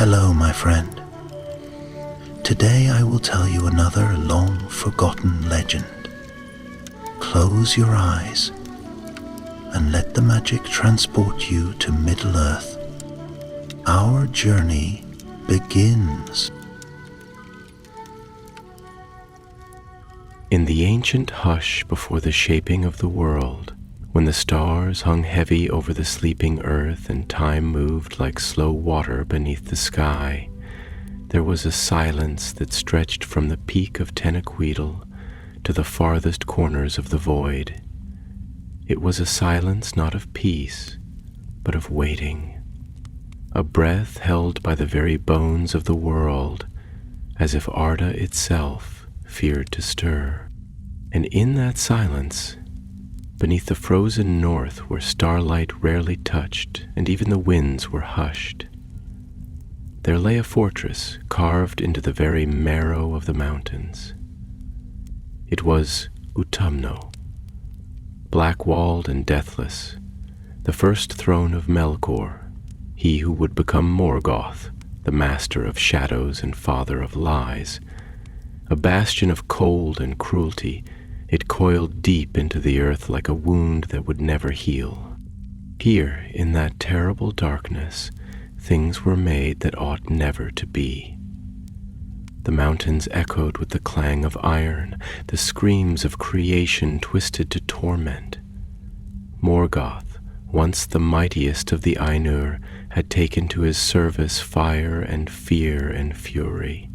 Hello, my friend. Today I will tell you another long-forgotten legend. Close your eyes and let the magic transport you to Middle-earth. Our journey begins. In the ancient hush before the shaping of the world, when the stars hung heavy over the sleeping earth and time moved like slow water beneath the sky, there was a silence that stretched from the peak of Tenaquidel to the farthest corners of the void. It was a silence not of peace, but of waiting, a breath held by the very bones of the world, as if Arda itself feared to stir. And in that silence, beneath the frozen north where starlight rarely touched and even the winds were hushed, there lay a fortress carved into the very marrow of the mountains. It was Utumno, black-walled and deathless, the first throne of Melkor, he who would become Morgoth, the master of shadows and father of lies. A bastion of cold and cruelty, it coiled deep into the earth like a wound that would never heal. Here, in that terrible darkness, things were made that ought never to be. The mountains echoed with the clang of iron, the screams of creation twisted to torment. Morgoth, once the mightiest of the Ainur, had taken to his service fire and fear and fury.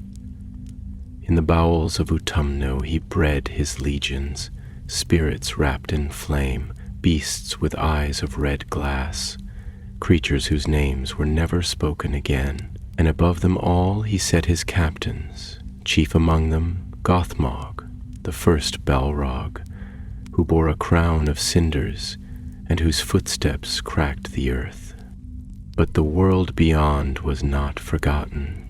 In the bowels of Utumno he bred his legions, spirits wrapped in flame, beasts with eyes of red glass, creatures whose names were never spoken again. And above them all he set his captains, chief among them Gothmog, the first Balrog, who bore a crown of cinders and whose footsteps cracked the earth. But the world beyond was not forgotten.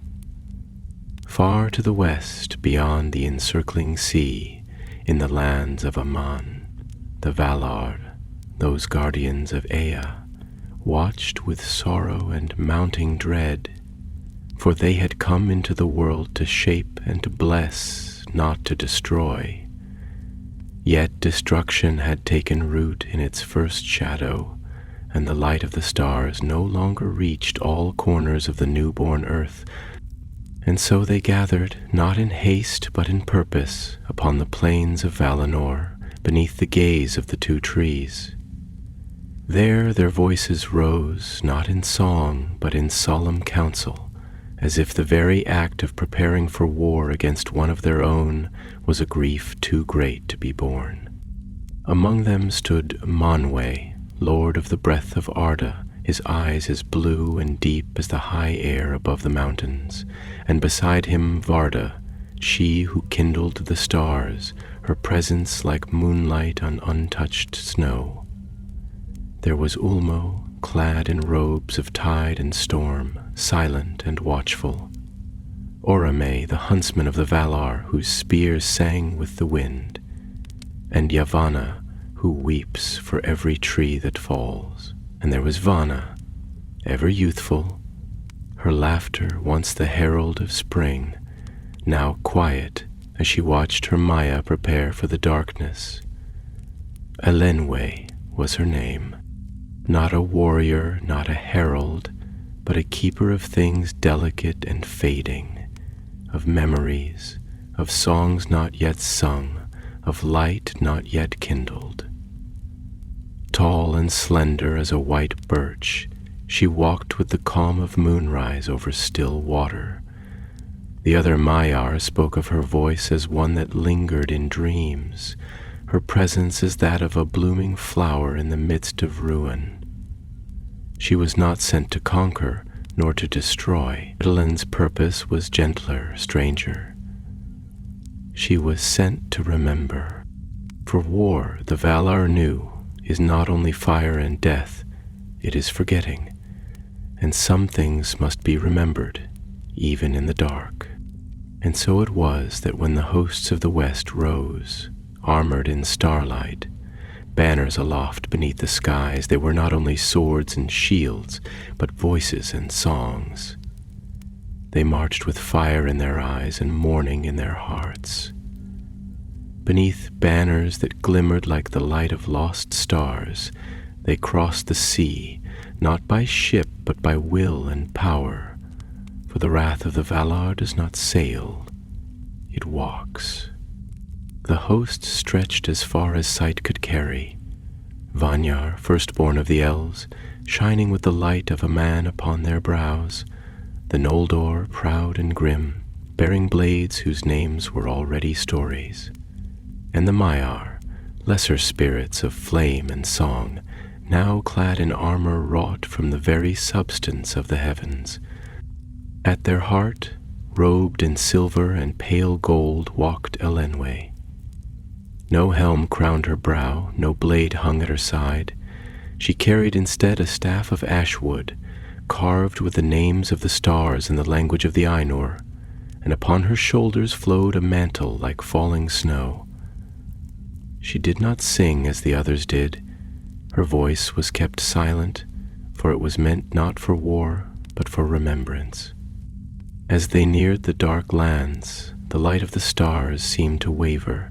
Far to the west, beyond the encircling sea, in the lands of Aman, the Valar, those guardians of Ea, watched with sorrow and mounting dread, for they had come into the world to shape and to bless, not to destroy. Yet destruction had taken root in its first shadow, and the light of the stars no longer reached all corners of the newborn earth, and so they gathered, not in haste but in purpose, upon the plains of Valinor, beneath the gaze of the two trees. There their voices rose, not in song but in solemn counsel, as if the very act of preparing for war against one of their own was a grief too great to be borne. Among them stood Manwe, lord of the breath of Arda, his eyes as blue and deep as the high air above the mountains, and beside him Varda, she who kindled the stars, her presence like moonlight on untouched snow. There was Ulmo, clad in robes of tide and storm, silent and watchful. Orome, the huntsman of the Valar, whose spear sang with the wind, and Yavanna, who weeps for every tree that falls. And there was Vana, ever youthful, her laughter once the herald of spring, now quiet as she watched her Maya prepare for the darkness. Elenwe was her name. Not a warrior, not a herald, but a keeper of things delicate and fading, of memories, of songs not yet sung, of light not yet kindled. Tall and slender as a white birch, she walked with the calm of moonrise over still water. The other Maiar spoke of her voice as one that lingered in dreams, her presence as that of a blooming flower in the midst of ruin. She was not sent to conquer, nor to destroy. Adolin's purpose was gentler, stranger. She was sent to remember. For war, the Valar knew, is not only fire and death, it is forgetting, and some things must be remembered, even in the dark. And so it was that when the hosts of the west rose, armored in starlight, banners aloft beneath the skies, they were not only swords and shields, but voices and songs. They marched with fire in their eyes and mourning in their hearts. Beneath banners that glimmered like the light of lost stars, they crossed the sea, not by ship but by will and power. For the wrath of the Valar does not sail, it walks. The host stretched as far as sight could carry. Vanyar, firstborn of the elves, shining with the light of a man upon their brows, the Noldor, proud and grim, bearing blades whose names were already stories, and the Maiar, lesser spirits of flame and song, now clad in armor wrought from the very substance of the heavens. At their heart, robed in silver and pale gold, walked Elenwe. No helm crowned her brow, no blade hung at her side. She carried instead a staff of ash wood, carved with the names of the stars in the language of the Ainur, and upon her shoulders flowed a mantle like falling snow. She did not sing as the others did. Her voice was kept silent, for it was meant not for war, but for remembrance. As they neared the dark lands, the light of the stars seemed to waver.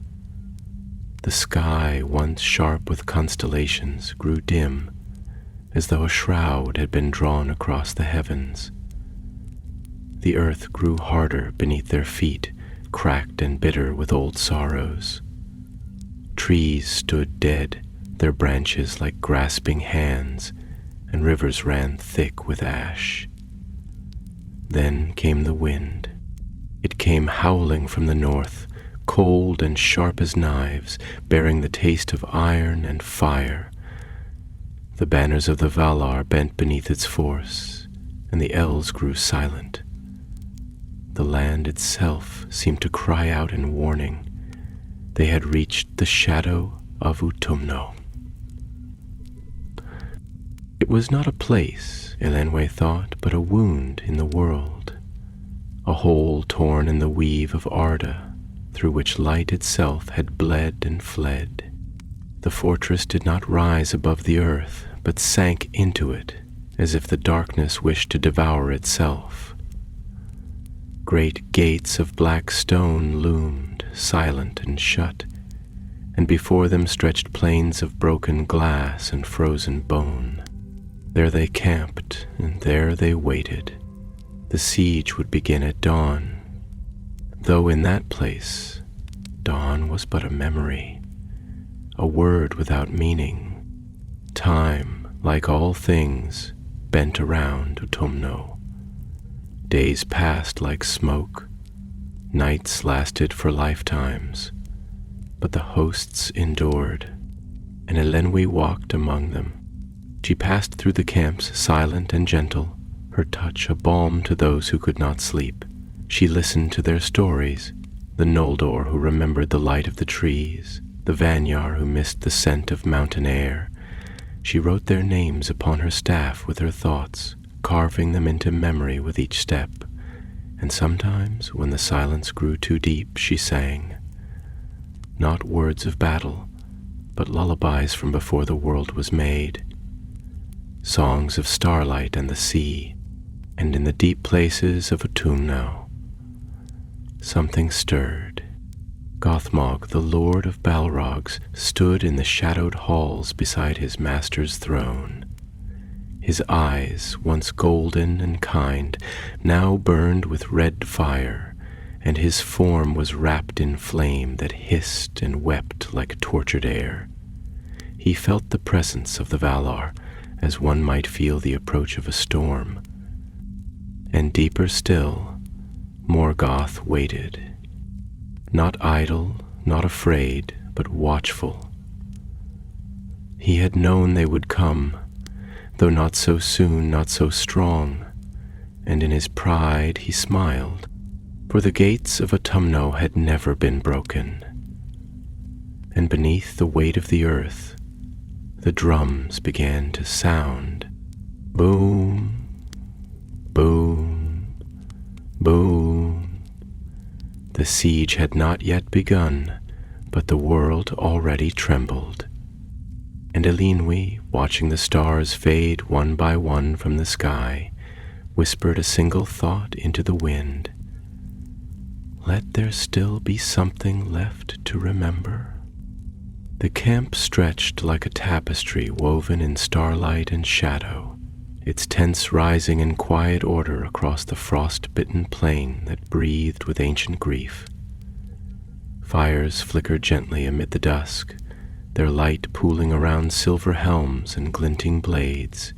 The sky, once sharp with constellations, grew dim, as though a shroud had been drawn across the heavens. The earth grew harder beneath their feet, cracked and bitter with old sorrows. Trees stood dead, their branches like grasping hands, and rivers ran thick with ash. Then came the wind. It came howling from the north, cold and sharp as knives, bearing the taste of iron and fire. The banners of the Valar bent beneath its force, and the elves grew silent. The land itself seemed to cry out in warning. They had reached the shadow of Utumno. It was not a place, Elenwe thought, but a wound in the world, a hole torn in the weave of Arda, through which light itself had bled and fled. The fortress did not rise above the earth, but sank into it, as if the darkness wished to devour itself. Great gates of black stone loomed, silent and shut, and before them stretched plains of broken glass and frozen bone. There they camped, and there they waited. The siege would begin at dawn, though in that place, dawn was but a memory, a word without meaning. Time, like all things, bent around Utumno. Days passed like smoke, nights lasted for lifetimes, but the hosts endured, and Elenwe walked among them. She passed through the camps silent and gentle, her touch a balm to those who could not sleep. She listened to their stories, the Noldor who remembered the light of the trees, the Vanyar who missed the scent of mountain air. She wrote their names upon her staff with her thoughts, carving them into memory with each step, and sometimes, when the silence grew too deep, she sang. Not words of battle, but lullabies from before the world was made. Songs of starlight and the sea, and in the deep places of Utumno. Something stirred. Gothmog, the lord of Balrogs, stood in the shadowed halls beside his master's throne. His eyes, once golden and kind, now burned with red fire, and his form was wrapped in flame that hissed and wept like tortured air. He felt the presence of the Valar, as one might feel the approach of a storm. And deeper still, Morgoth waited, not idle, not afraid, but watchful. He had known they would come, though not so soon, not so strong, and in his pride he smiled, for the gates of Utumno had never been broken. And beneath the weight of the earth, the drums began to sound. Boom, boom, boom. The siege had not yet begun, but the world already trembled. And Elenwe, watching the stars fade one by one from the sky, whispered a single thought into the wind. Let there still be something left to remember. The camp stretched like a tapestry woven in starlight and shadow, its tents rising in quiet order across the frost-bitten plain that breathed with ancient grief. Fires flickered gently amid the dusk, their light pooling around silver helms and glinting blades,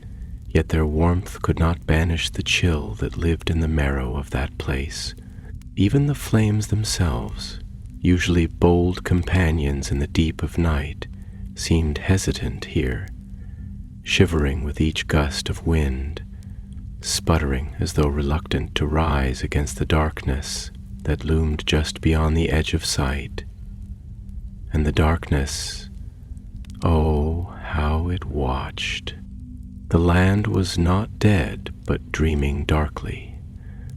yet their warmth could not banish the chill that lived in the marrow of that place. Even the flames themselves, usually bold companions in the deep of night, seemed hesitant here, shivering with each gust of wind, sputtering as though reluctant to rise against the darkness that loomed just beyond the edge of sight. And the darkness, oh, how it watched. The land was not dead, but dreaming darkly,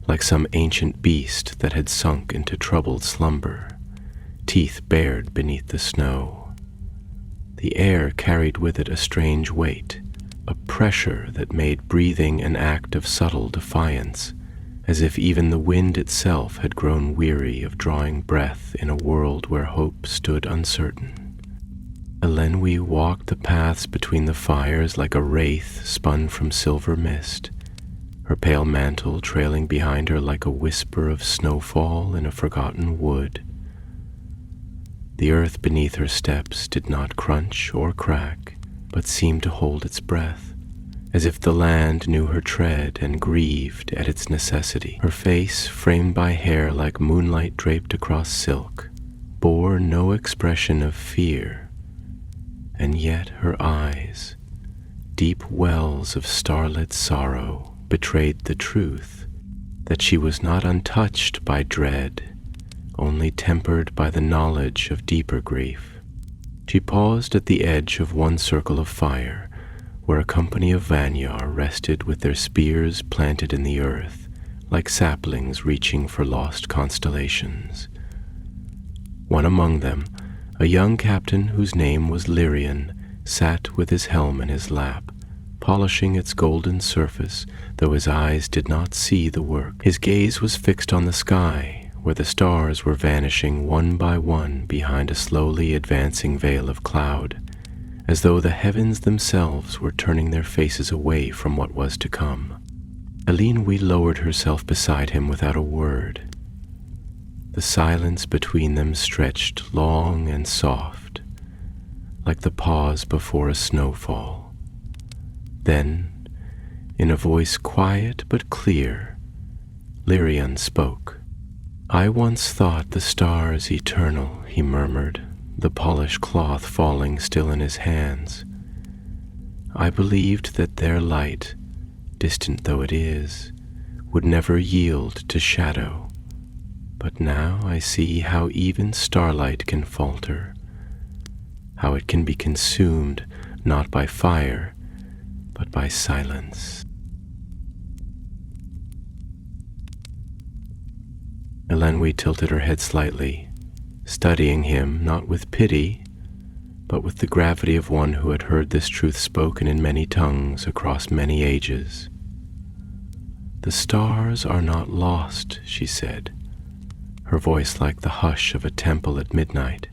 like some ancient beast that had sunk into troubled slumber, teeth bared beneath the snow. The air carried with it a strange weight, a pressure that made breathing an act of subtle defiance, as if even the wind itself had grown weary of drawing breath in a world where hope stood uncertain. Elenwi walked the paths between the fires like a wraith spun from silver mist, her pale mantle trailing behind her like a whisper of snowfall in a forgotten wood. The earth beneath her steps did not crunch or crack, but seemed to hold its breath, as if the land knew her tread and grieved at its necessity. Her face, framed by hair like moonlight draped across silk, bore no expression of fear, and yet her eyes, deep wells of starlit sorrow, betrayed the truth that she was not untouched by dread, only tempered by the knowledge of deeper grief. She paused at the edge of one circle of fire, where a company of Vanyar rested with their spears planted in the earth, like saplings reaching for lost constellations. One among them, a young captain whose name was Lyrian, sat with his helm in his lap, polishing its golden surface, though his eyes did not see the work. His gaze was fixed on the sky, where the stars were vanishing one by one behind a slowly advancing veil of cloud, as though the heavens themselves were turning their faces away from what was to come. Elenwi lowered herself beside him without a word. The silence between them stretched long and soft, like the pause before a snowfall. Then, in a voice quiet but clear, Lyrian spoke. "I once thought the stars eternal," he murmured, the polished cloth falling still in his hands. "I believed that their light, distant though it is, would never yield to shadow. But now I see how even starlight can falter, how it can be consumed not by fire, but by silence." Elenwi tilted her head slightly, studying him not with pity, but with the gravity of one who had heard this truth spoken in many tongues across many ages. "The stars are not lost," she said, her voice like the hush of a temple at midnight.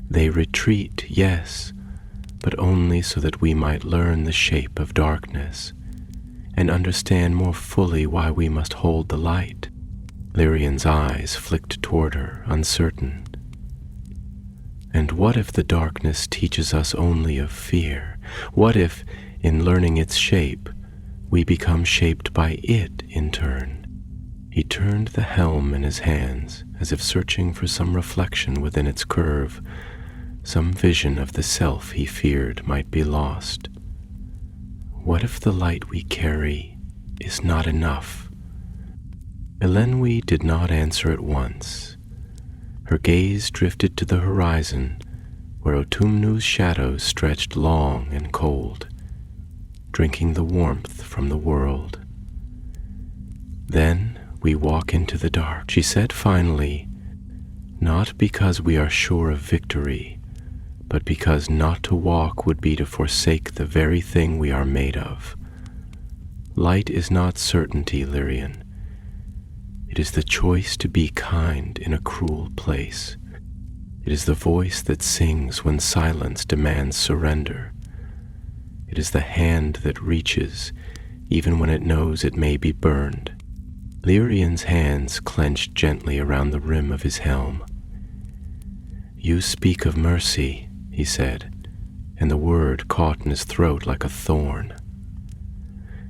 "They retreat, yes, but only so that we might learn the shape of darkness and understand more fully why we must hold the light." Lyrian's eyes flicked toward her, uncertain. "And what if the darkness teaches us only of fear? What if, in learning its shape, we become shaped by it in turn?" He turned the helm in his hands, as if searching for some reflection within its curve, some vision of the self he feared might be lost. "What if the light we carry is not enough?" Elenwi did not answer at once. Her gaze drifted to the horizon, where Utumno's shadows stretched long and cold, drinking the warmth from the world. "Then we walk into the dark," she said finally, "not because we are sure of victory, but because not to walk would be to forsake the very thing we are made of. Light is not certainty, Lyrian. It is the choice to be kind in a cruel place. It is the voice that sings when silence demands surrender. It is the hand that reaches even when it knows it may be burned. Lyrian's hands clenched gently around the rim of his helm. "You speak of mercy," he said, and the word caught in his throat like a thorn.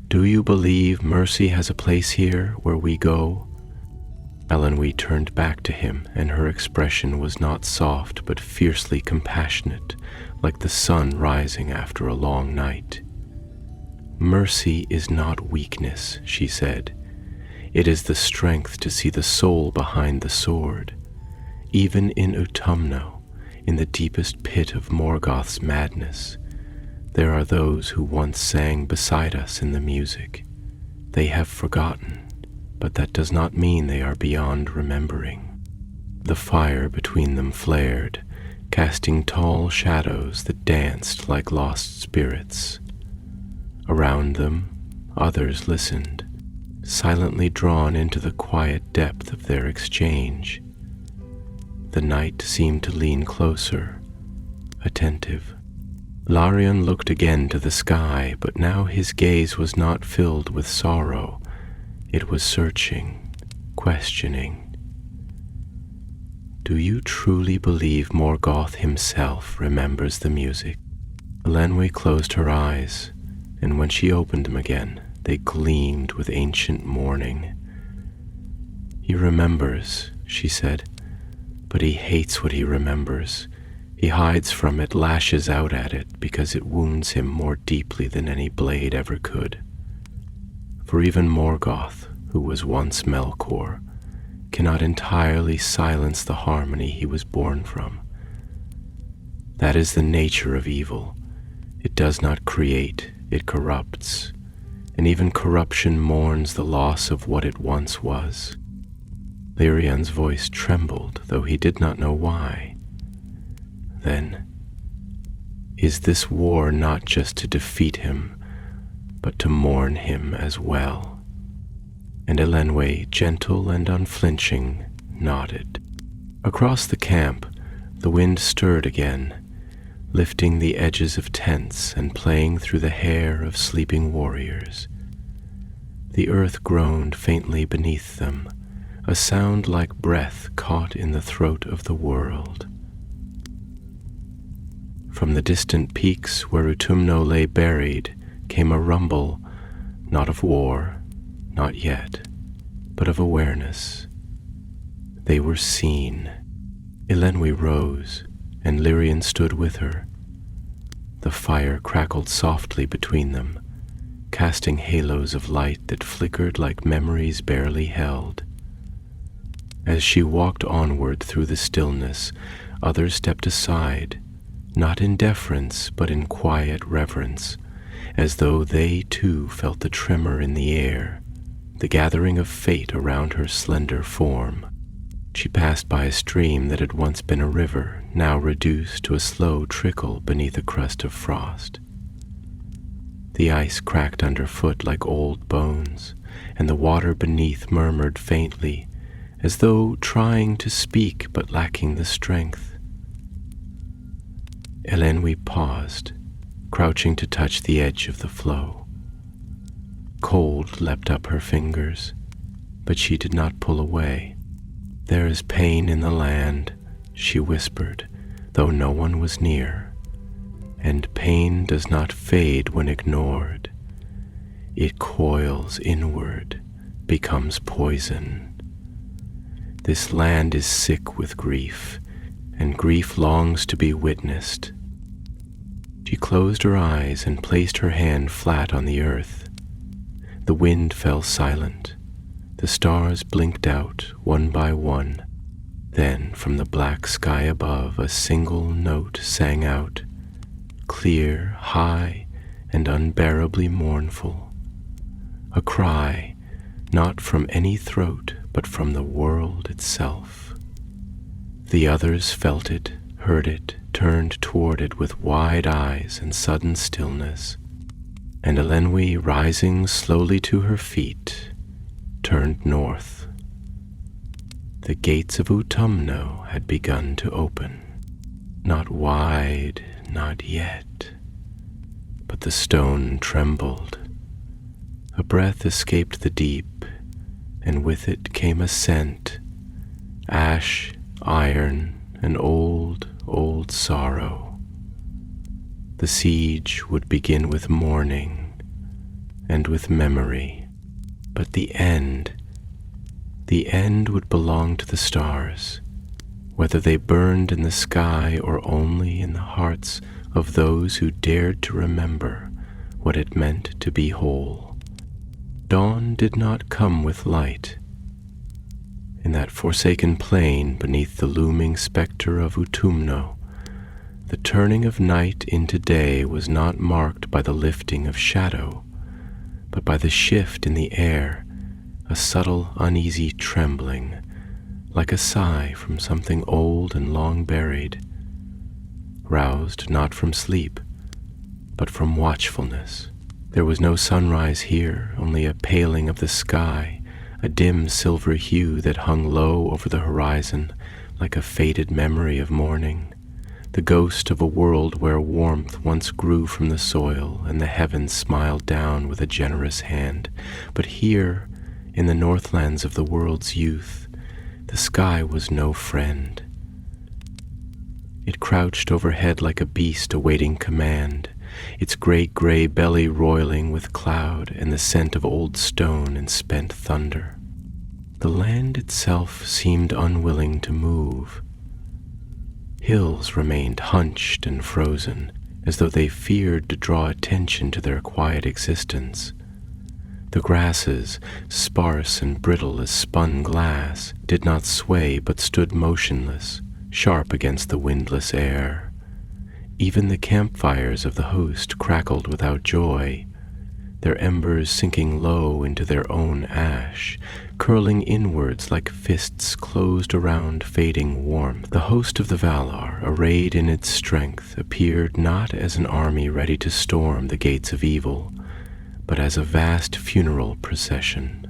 "Do you believe mercy has a place here where we go?" Elenwe turned back to him, and her expression was not soft but fiercely compassionate, like the sun rising after a long night. "Mercy is not weakness," she said. "It is the strength to see the soul behind the sword. Even in Utumno, in the deepest pit of Morgoth's madness, there are those who once sang beside us in the music. They have forgotten, but that does not mean they are beyond remembering." The fire between them flared, casting tall shadows that danced like lost spirits. Around them, others listened, silently drawn into the quiet depth of their exchange. The night seemed to lean closer, attentive. Larion looked again to the sky, but now his gaze was not filled with sorrow. It was searching, questioning. "Do you truly believe Morgoth himself remembers the music?" Elenwe closed her eyes, and when she opened them again, they gleamed with ancient mourning. "He remembers," she said, "but he hates what he remembers. He hides from it, lashes out at it, because it wounds him more deeply than any blade ever could. For even Morgoth, who was once Melkor, cannot entirely silence the harmony he was born from. That is the nature of evil. It does not create, it corrupts, and even corruption mourns the loss of what it once was." Lirian's voice trembled, though he did not know why. "Then, is this war not just to defeat him, but to mourn him as well?" And Elenwe, gentle and unflinching, nodded. Across the camp, the wind stirred again, lifting the edges of tents and playing through the hair of sleeping warriors. The earth groaned faintly beneath them, a sound like breath caught in the throat of the world. From the distant peaks where Utumno lay buried came a rumble, not of war, not yet, but of awareness. They were seen. Elenwe rose, and Lirian stood with her. The fire crackled softly between them, casting halos of light that flickered like memories barely held. As she walked onward through the stillness, others stepped aside, not in deference but in quiet reverence, as though they too felt the tremor in the air, the gathering of fate around her slender form. She passed by a stream that had once been a river, now reduced to a slow trickle beneath a crust of frost. The ice cracked underfoot like old bones, and the water beneath murmured faintly, as though trying to speak but lacking the strength. Elenwe paused, crouching to touch the edge of the flow. Cold leapt up her fingers, but she did not pull away. "There is pain in the land," she whispered, though no one was near, "and pain does not fade when ignored. It coils inward, becomes poison. This land is sick with grief, and grief longs to be witnessed." She closed her eyes and placed her hand flat on the earth. The wind fell silent. The stars blinked out one by one. Then from the black sky above a single note sang out, clear, high, and unbearably mournful. A cry, not from any throat, but from the world itself. The others felt it, heard it, turned toward it with wide eyes and sudden stillness. and Elenwi, rising slowly to her feet, turned north. The gates of Utumno had begun to open. Not wide, not yet, but the stone trembled. A breath escaped the deep, and with it came a scent, ash, iron, and old, old sorrow. The siege would begin with mourning and with memory, but the end would belong to the stars, whether they burned in the sky or only in the hearts of those who dared to remember what it meant to be whole. Dawn did not come with light. In that forsaken plain beneath the looming spectre of Utumno, the turning of night into day was not marked by the lifting of shadow, but by the shift in the air, a subtle, uneasy trembling, like a sigh from something old and long buried, roused not from sleep, but from watchfulness. There was no sunrise here, only a paling of the sky, a dim silver hue that hung low over the horizon like a faded memory of morning, the ghost of a world where warmth once grew from the soil and the heavens smiled down with a generous hand. But here, in the northlands of the world's youth, the sky was no friend. It crouched overhead like a beast awaiting command, its great gray belly roiling with cloud and the scent of old stone and spent thunder. The land itself seemed unwilling to move. Hills remained hunched and frozen, as though they feared to draw attention to their quiet existence. The grasses, sparse and brittle as spun glass, did not sway but stood motionless, sharp against the windless air. Even the campfires of the host crackled without joy, their embers sinking low into their own ash, curling inwards like fists closed around fading warmth. The host of the Valar, arrayed in its strength, appeared not as an army ready to storm the gates of evil, but as a vast funeral procession,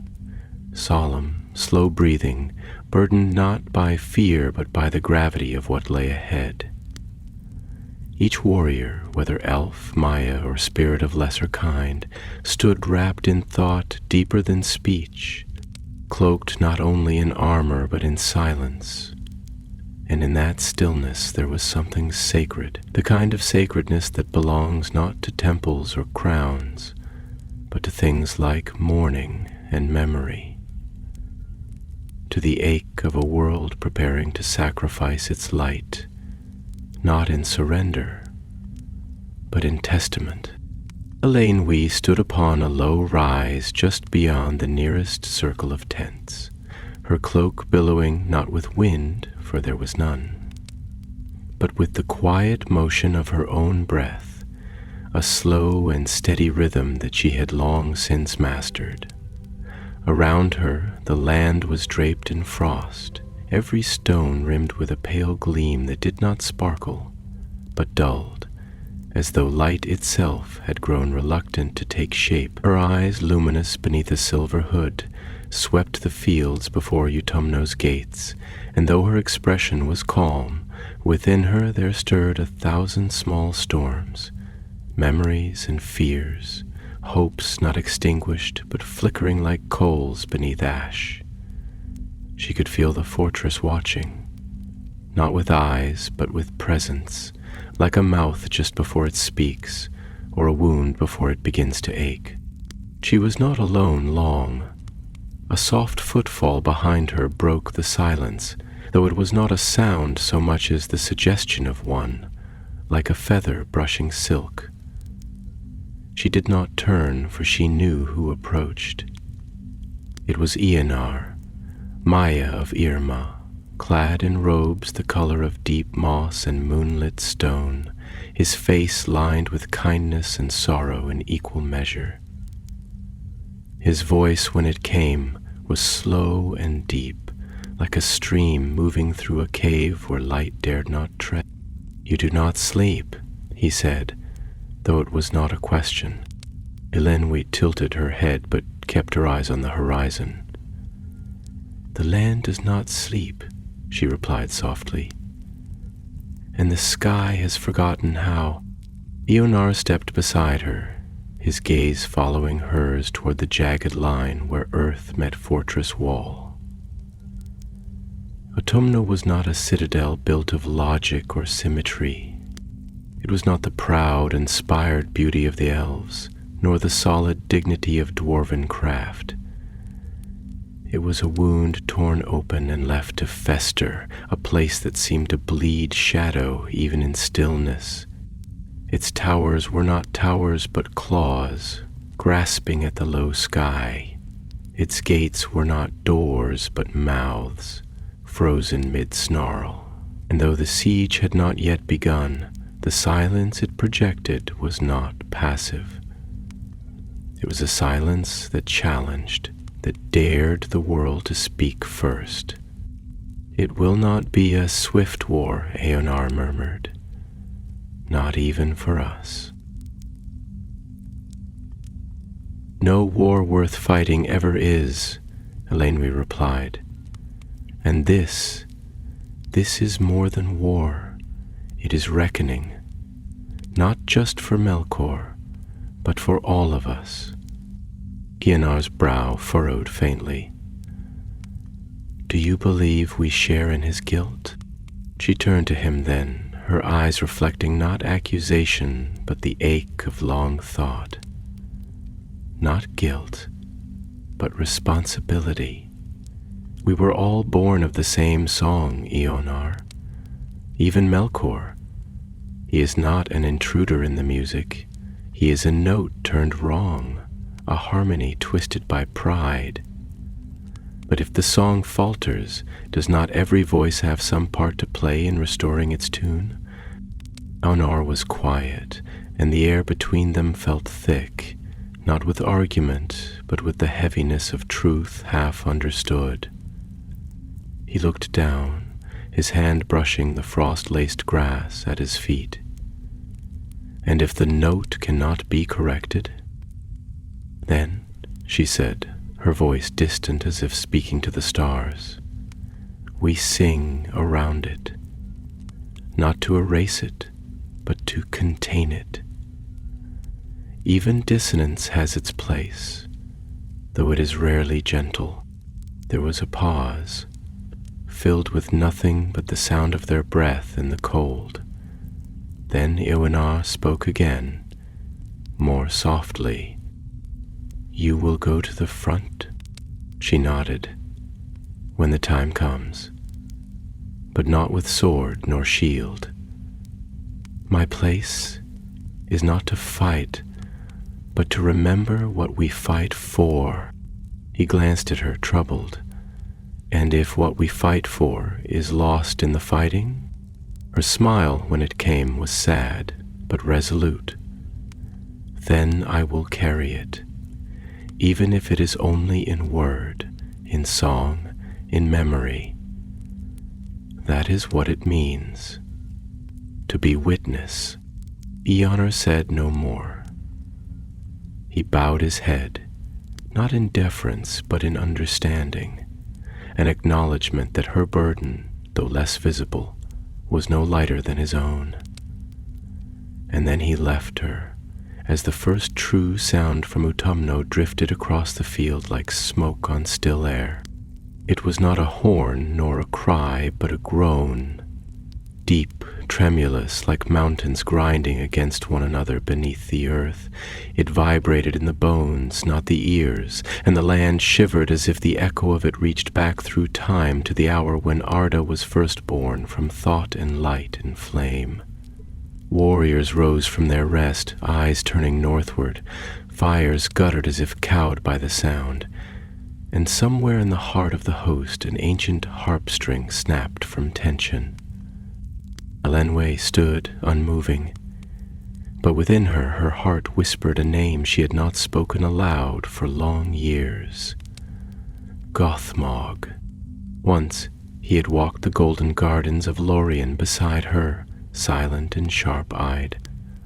solemn, slow-breathing, burdened not by fear but by the gravity of what lay ahead. Each warrior, whether elf, Maya, or spirit of lesser kind, stood wrapped in thought deeper than speech, cloaked not only in armor but in silence. And in that stillness there was something sacred, the kind of sacredness that belongs not to temples or crowns, but to things like mourning and memory, to the ache of a world preparing to sacrifice its light, not in surrender, but in testament. Elenwi stood upon a low rise just beyond the nearest circle of tents, her cloak billowing not with wind, for there was none, but with the quiet motion of her own breath, a slow and steady rhythm that she had long since mastered. Around her, the land was draped in frost, every stone rimmed with a pale gleam that did not sparkle, but dulled, as though light itself had grown reluctant to take shape. Her eyes, luminous beneath a silver hood, swept the fields before Utumno's gates, and though her expression was calm, within her there stirred 1,000 small storms, memories and fears, hopes not extinguished but flickering like coals beneath ash. She could feel the fortress watching, not with eyes, but with presence, like a mouth just before it speaks, or a wound before it begins to ache. She was not alone long. A soft footfall behind her broke the silence, though it was not a sound so much as the suggestion of one, like a feather brushing silk. She did not turn, for she knew who approached. It was Eonar, Maya of Irma, clad in robes the color of deep moss and moonlit stone, his face lined with kindness and sorrow in equal measure. His voice, when it came, was slow and deep, like a stream moving through a cave where light dared not tread. "You do not sleep," he said, though it was not a question. Elenwe tilted her head but kept her eyes on the horizon. "The land does not sleep," she replied softly, "and the sky has forgotten how." Eonar stepped beside her, his gaze following hers toward the jagged line where earth met fortress wall. Utumno was not a citadel built of logic or symmetry. It was not the proud, inspired beauty of the elves, nor the solid dignity of dwarven craft. It was a wound torn open and left to fester, a place that seemed to bleed shadow even in stillness. Its towers were not towers but claws, grasping at the low sky. Its gates were not doors but mouths, frozen mid-snarl. And though the siege had not yet begun, the silence it projected was not passive. It was a silence that challenged, that dared the world to speak first. "It will not be a swift war," Eonar murmured. "Not even for us." "No war worth fighting ever is," Elenwe replied. "And this is more than war. It is reckoning, not just for Melkor, but for all of us." Gianar's brow furrowed faintly. "Do you believe we share in his guilt?" She turned to him then, her eyes reflecting not accusation, but the ache of long thought. "Not guilt, but responsibility. We were all born of the same song, Eonar. Even Melkor. He is not an intruder in the music. He is a note turned wrong, a harmony twisted by pride. But if the song falters, does not every voice have some part to play in restoring its tune?" Eonar was quiet, and the air between them felt thick, not with argument, but with the heaviness of truth half understood. He looked down, his hand brushing the frost-laced grass at his feet. "And if the note cannot be corrected?" "Then," she said, her voice distant as if speaking to the stars, "we sing around it, not to erase it, but to contain it. Even dissonance has its place, though it is rarely gentle." There was a pause, filled with nothing but the sound of their breath in the cold. Then Eonar spoke again, more softly. "You will go to the front?" She nodded. "When the time comes, but not with sword nor shield. My place is not to fight, but to remember what we fight for." He glanced at her, troubled. "And if what we fight for is lost in the fighting?" Her smile, when it came, was sad, but resolute. "Then I will carry it, even if it is only in word, in song, in memory. That is what it means, to be witness." Eonar said no more. He bowed his head, not in deference, but in understanding, an acknowledgement that her burden, though less visible, was no lighter than his own. And then he left her, as the first true sound from Utumno drifted across the field like smoke on still air. It was not a horn nor a cry, but a groan, deep, tremulous, like mountains grinding against one another beneath the earth. It vibrated in the bones, not the ears, and the land shivered as if the echo of it reached back through time to the hour when Arda was first born from thought and light and flame. Warriors rose from their rest, eyes turning northward, fires guttered as if cowed by the sound, and somewhere in the heart of the host an ancient harp string snapped from tension. Elenwe stood unmoving, but within her, her heart whispered a name she had not spoken aloud for long years. Gothmog. Once he had walked the golden gardens of Lorien beside her, silent and sharp-eyed,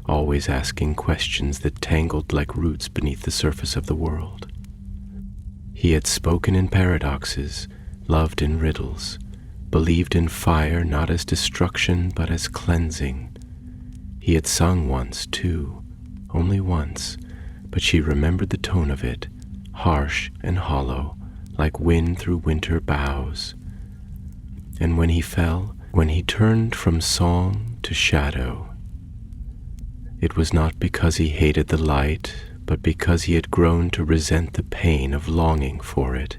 always asking questions that tangled like roots beneath the surface of the world. He had spoken in paradoxes, loved in riddles, believed in fire not as destruction but as cleansing. He had sung once, too, only once, but she remembered the tone of it, harsh and hollow, like wind through winter boughs. And when he fell, when he turned from song to shadow, it was not because he hated the light, but because he had grown to resent the pain of longing for it.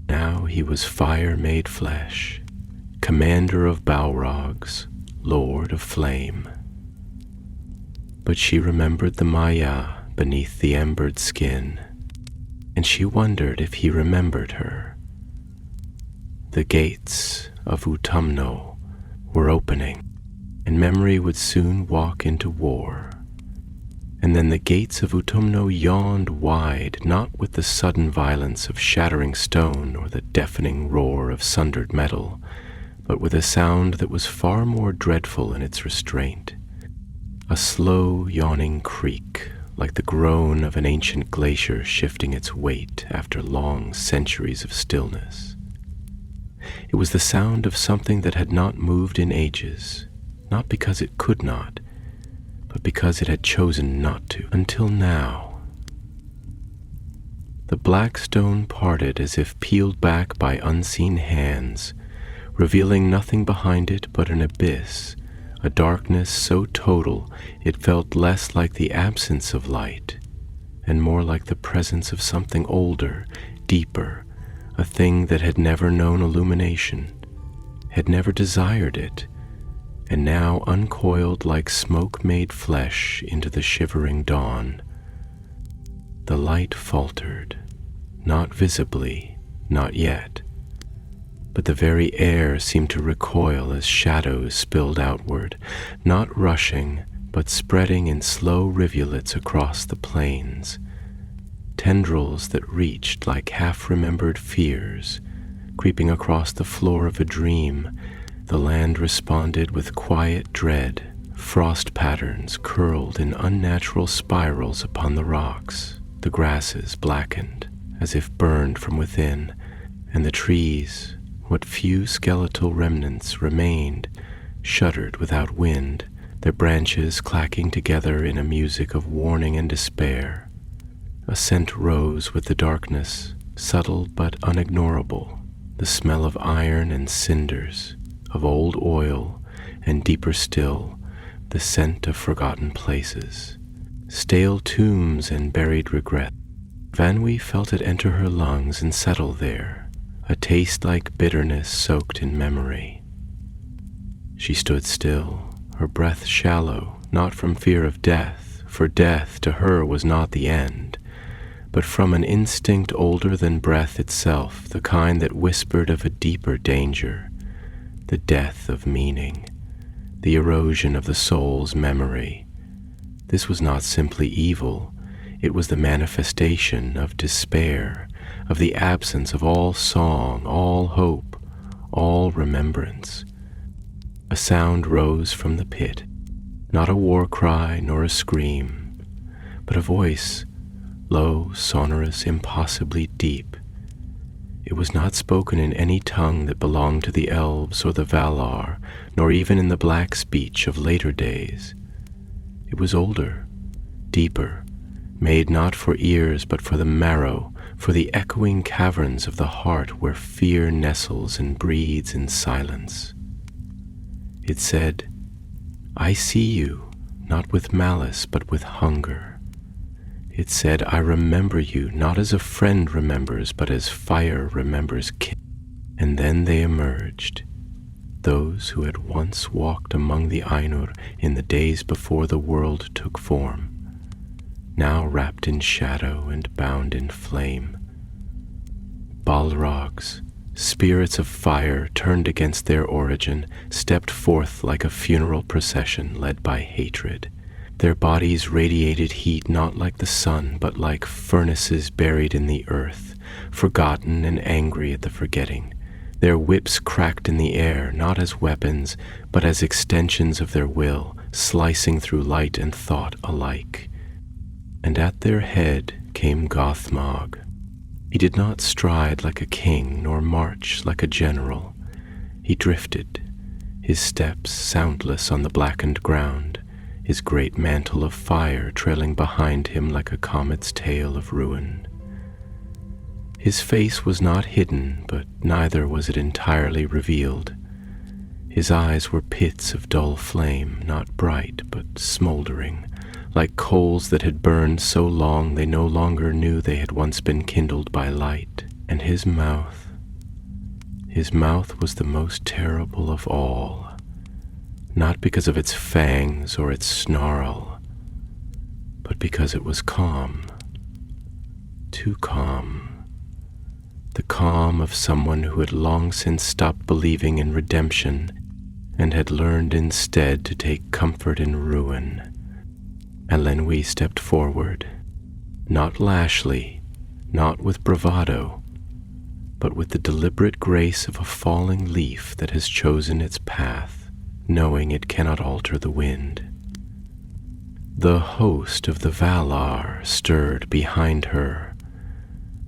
Now he was fire made flesh, commander of Balrogs, lord of flame. But she remembered the Maya beneath the embered skin, and she wondered if he remembered her. The gates of Utumno were opening, and memory would soon walk into war. And then the gates of Utumno yawned wide, not with the sudden violence of shattering stone or the deafening roar of sundered metal, but with a sound that was far more dreadful in its restraint. A slow, yawning creak, like the groan of an ancient glacier shifting its weight after long centuries of stillness. It was the sound of something that had not moved in ages, not because it could not, but because it had chosen not to, until now. The black stone parted as if peeled back by unseen hands, revealing nothing behind it but an abyss, a darkness so total it felt less like the absence of light, and more like the presence of something older, deeper, a thing that had never known illumination, had never desired it, and now uncoiled like smoke-made flesh into the shivering dawn. The light faltered, not visibly, not yet, but the very air seemed to recoil as shadows spilled outward, not rushing, but spreading in slow rivulets across the plains, tendrils that reached like half-remembered fears, creeping across the floor of a dream. The land responded with quiet dread. Frost patterns curled in unnatural spirals upon the rocks. The grasses blackened, as if burned from within, and the trees, what few skeletal remnants remained, shuddered without wind, their branches clacking together in a music of warning and despair. A scent rose with the darkness, subtle but unignorable, the smell of iron and cinders, of old oil, and deeper still, the scent of forgotten places, stale tombs and buried regret. Vanwi felt it enter her lungs and settle there, a taste like bitterness soaked in memory. She stood still, her breath shallow, not from fear of death, for death to her was not the end, but from an instinct older than breath itself, the kind that whispered of a deeper danger, the death of meaning, the erosion of the soul's memory. This was not simply evil, it was the manifestation of despair, of the absence of all song, all hope, all remembrance. A sound rose from the pit, not a war cry nor a scream, but a voice, low, sonorous, impossibly deep. It was not spoken in any tongue that belonged to the elves or the Valar, nor even in the black speech of later days. It was older, deeper, made not for ears but for the marrow, for the echoing caverns of the heart where fear nestles and breeds in silence. It said, "I see you, not with malice but with hunger." It said, "I remember you, not as a friend remembers, but as fire remembers kin." And then they emerged, those who had once walked among the Ainur in the days before the world took form, now wrapped in shadow and bound in flame. Balrogs, spirits of fire turned against their origin, stepped forth like a funeral procession led by hatred. Their bodies radiated heat not like the sun, but like furnaces buried in the earth, forgotten and angry at the forgetting. Their whips cracked in the air, not as weapons, but as extensions of their will, slicing through light and thought alike. And at their head came Gothmog. He did not stride like a king, nor march like a general. He drifted, his steps soundless on the blackened ground, his great mantle of fire trailing behind him like a comet's tail of ruin. His face was not hidden, but neither was it entirely revealed. His eyes were pits of dull flame, not bright, but smoldering, like coals that had burned so long they no longer knew they had once been kindled by light. And his mouth was the most terrible of all, not because of its fangs or its snarl, but because it was calm, too calm, the calm of someone who had long since stopped believing in redemption and had learned instead to take comfort in ruin. Elenwy stepped forward, not lashly, not with bravado, but with the deliberate grace of a falling leaf that has chosen its path, knowing it cannot alter the wind. The host of the Valar stirred behind her,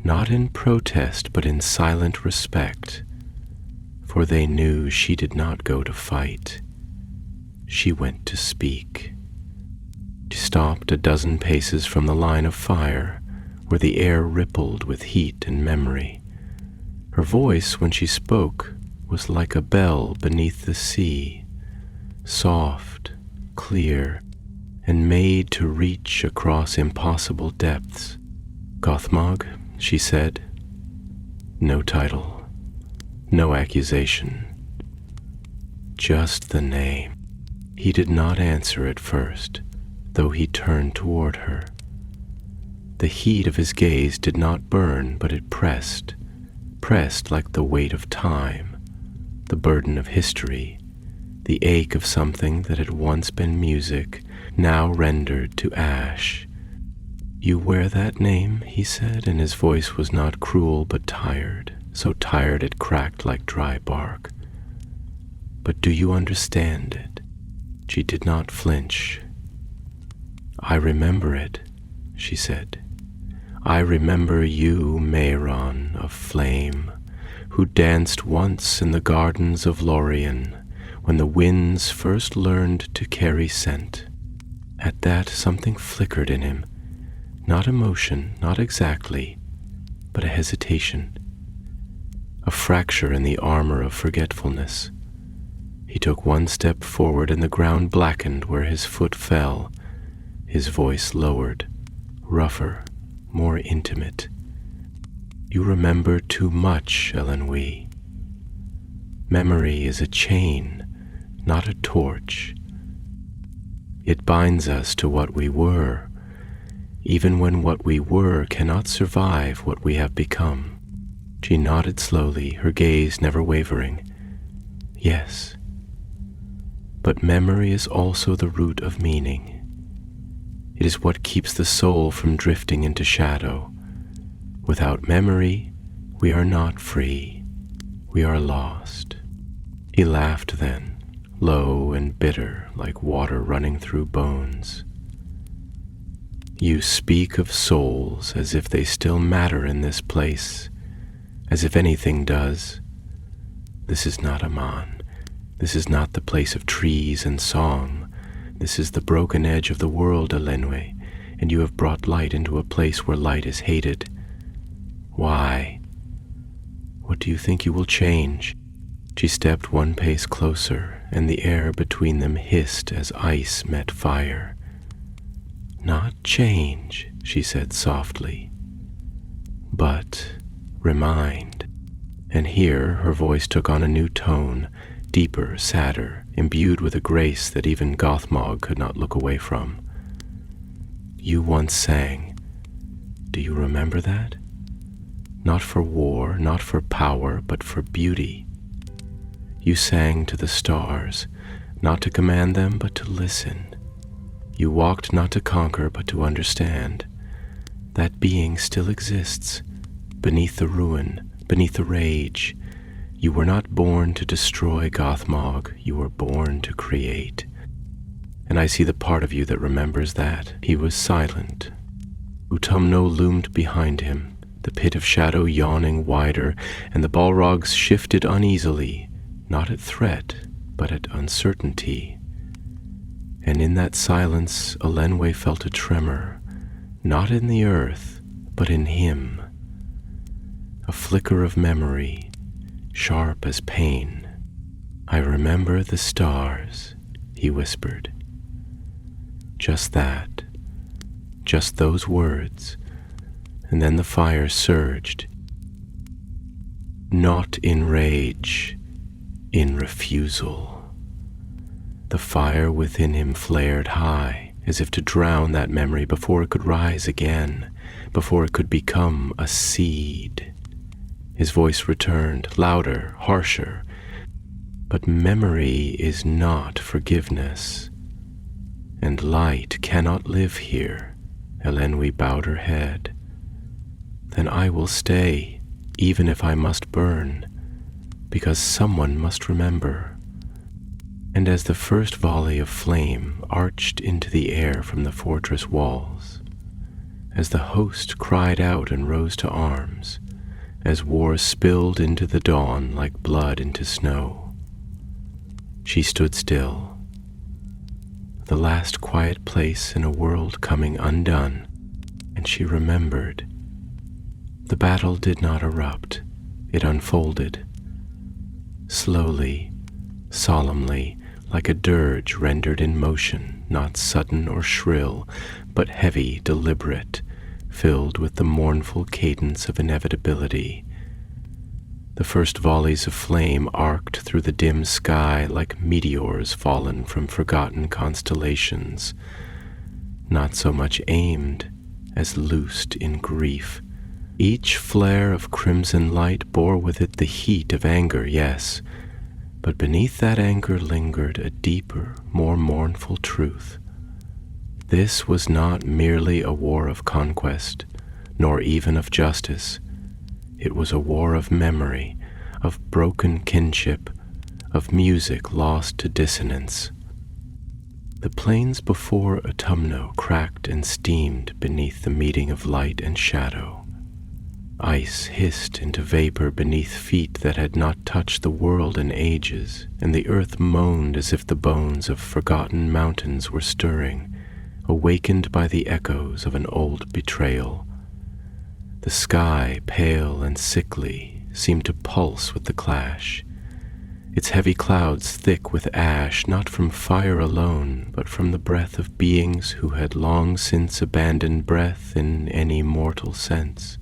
not in protest but in silent respect, for they knew she did not go to fight. She went to speak. She stopped a dozen paces from the line of fire, where the air rippled with heat and memory. Her voice, when she spoke, was like a bell beneath the sea, soft, clear, and made to reach across impossible depths. "Gothmog," she said. No title, no accusation, just the name. He did not answer at first, though he turned toward her. The heat of his gaze did not burn, but it pressed like the weight of time, the burden of history, the ache of something that had once been music, now rendered to ash. "You wear that name," he said, and his voice was not cruel but tired, so tired it cracked like dry bark. "But do you understand it?" She did not flinch. "I remember it," she said. "I remember you, Mehron of flame, who danced once in the gardens of Lorien, when the winds first learned to carry scent." At that, something flickered in him, not emotion, not exactly, but a hesitation, a fracture in the armor of forgetfulness. He took one step forward and the ground blackened where his foot fell. His voice lowered, rougher, more intimate. "You remember too much, Elenwy. Memory is a chain, not a torch. It binds us to what we were, even when what we were cannot survive what we have become." She nodded slowly, her gaze never wavering. "Yes, but memory is also the root of meaning. It is what keeps the soul from drifting into shadow. Without memory, we are not free. We are lost." He laughed then, low and bitter, like water running through bones. "You speak of souls as if they still matter in this place, as if anything does. This is not Aman. This is not the place of trees and song. This is the broken edge of the world, Elenwy, and you have brought light into a place where light is hated. Why? What do you think you will change?" She stepped one pace closer, and the air between them hissed as ice met fire. "Not change," she said softly, "but remind." And here her voice took on a new tone, deeper, sadder, imbued with a grace that even Gothmog could not look away from. "You once sang. Do you remember that? Not for war, not for power, but for beauty. You sang to the stars, not to command them, but to listen. You walked not to conquer, but to understand. That being still exists, beneath the ruin, beneath the rage. You were not born to destroy Gothmog, you were born to create. And I see the part of you that remembers that. He was silent. Utumno loomed behind him, the pit of shadow yawning wider, and the Balrogs shifted uneasily, not at threat, but at uncertainty. And in that silence, Elenwe felt a tremor, not in the earth, but in him. A flicker of memory, sharp as pain. I remember the stars, he whispered. Just that, just those words, and then the fire surged. Not in rage, in refusal. The fire within him flared high, as if to drown that memory before it could rise again, before it could become a seed. His voice returned, louder, harsher. But memory is not forgiveness, and light cannot live here. Elenwe bowed her head. Then I will stay, even if I must burn, because someone must remember. And as the first volley of flame arched into the air from the fortress walls, as the host cried out and rose to arms, as war spilled into the dawn like blood into snow, she stood still. The last quiet place in a world coming undone, and she remembered. The battle did not erupt, it unfolded. Slowly, solemnly, like a dirge rendered in motion, not sudden or shrill, but heavy, deliberate, filled with the mournful cadence of inevitability. The first volleys of flame arced through the dim sky like meteors fallen from forgotten constellations, not so much aimed as loosed in grief. Each flare of crimson light bore with it the heat of anger, yes, but beneath that anger lingered a deeper, more mournful truth. This was not merely a war of conquest, nor even of justice. It was a war of memory, of broken kinship, of music lost to dissonance. The plains before Utumno cracked and steamed beneath the meeting of light and shadow. Ice hissed into vapor beneath feet that had not touched the world in ages, and the earth moaned as if the bones of forgotten mountains were stirring, awakened by the echoes of an old betrayal. The sky, pale and sickly, seemed to pulse with the clash, its heavy clouds thick with ash, not from fire alone, but from the breath of beings who had long since abandoned breath in any mortal sense.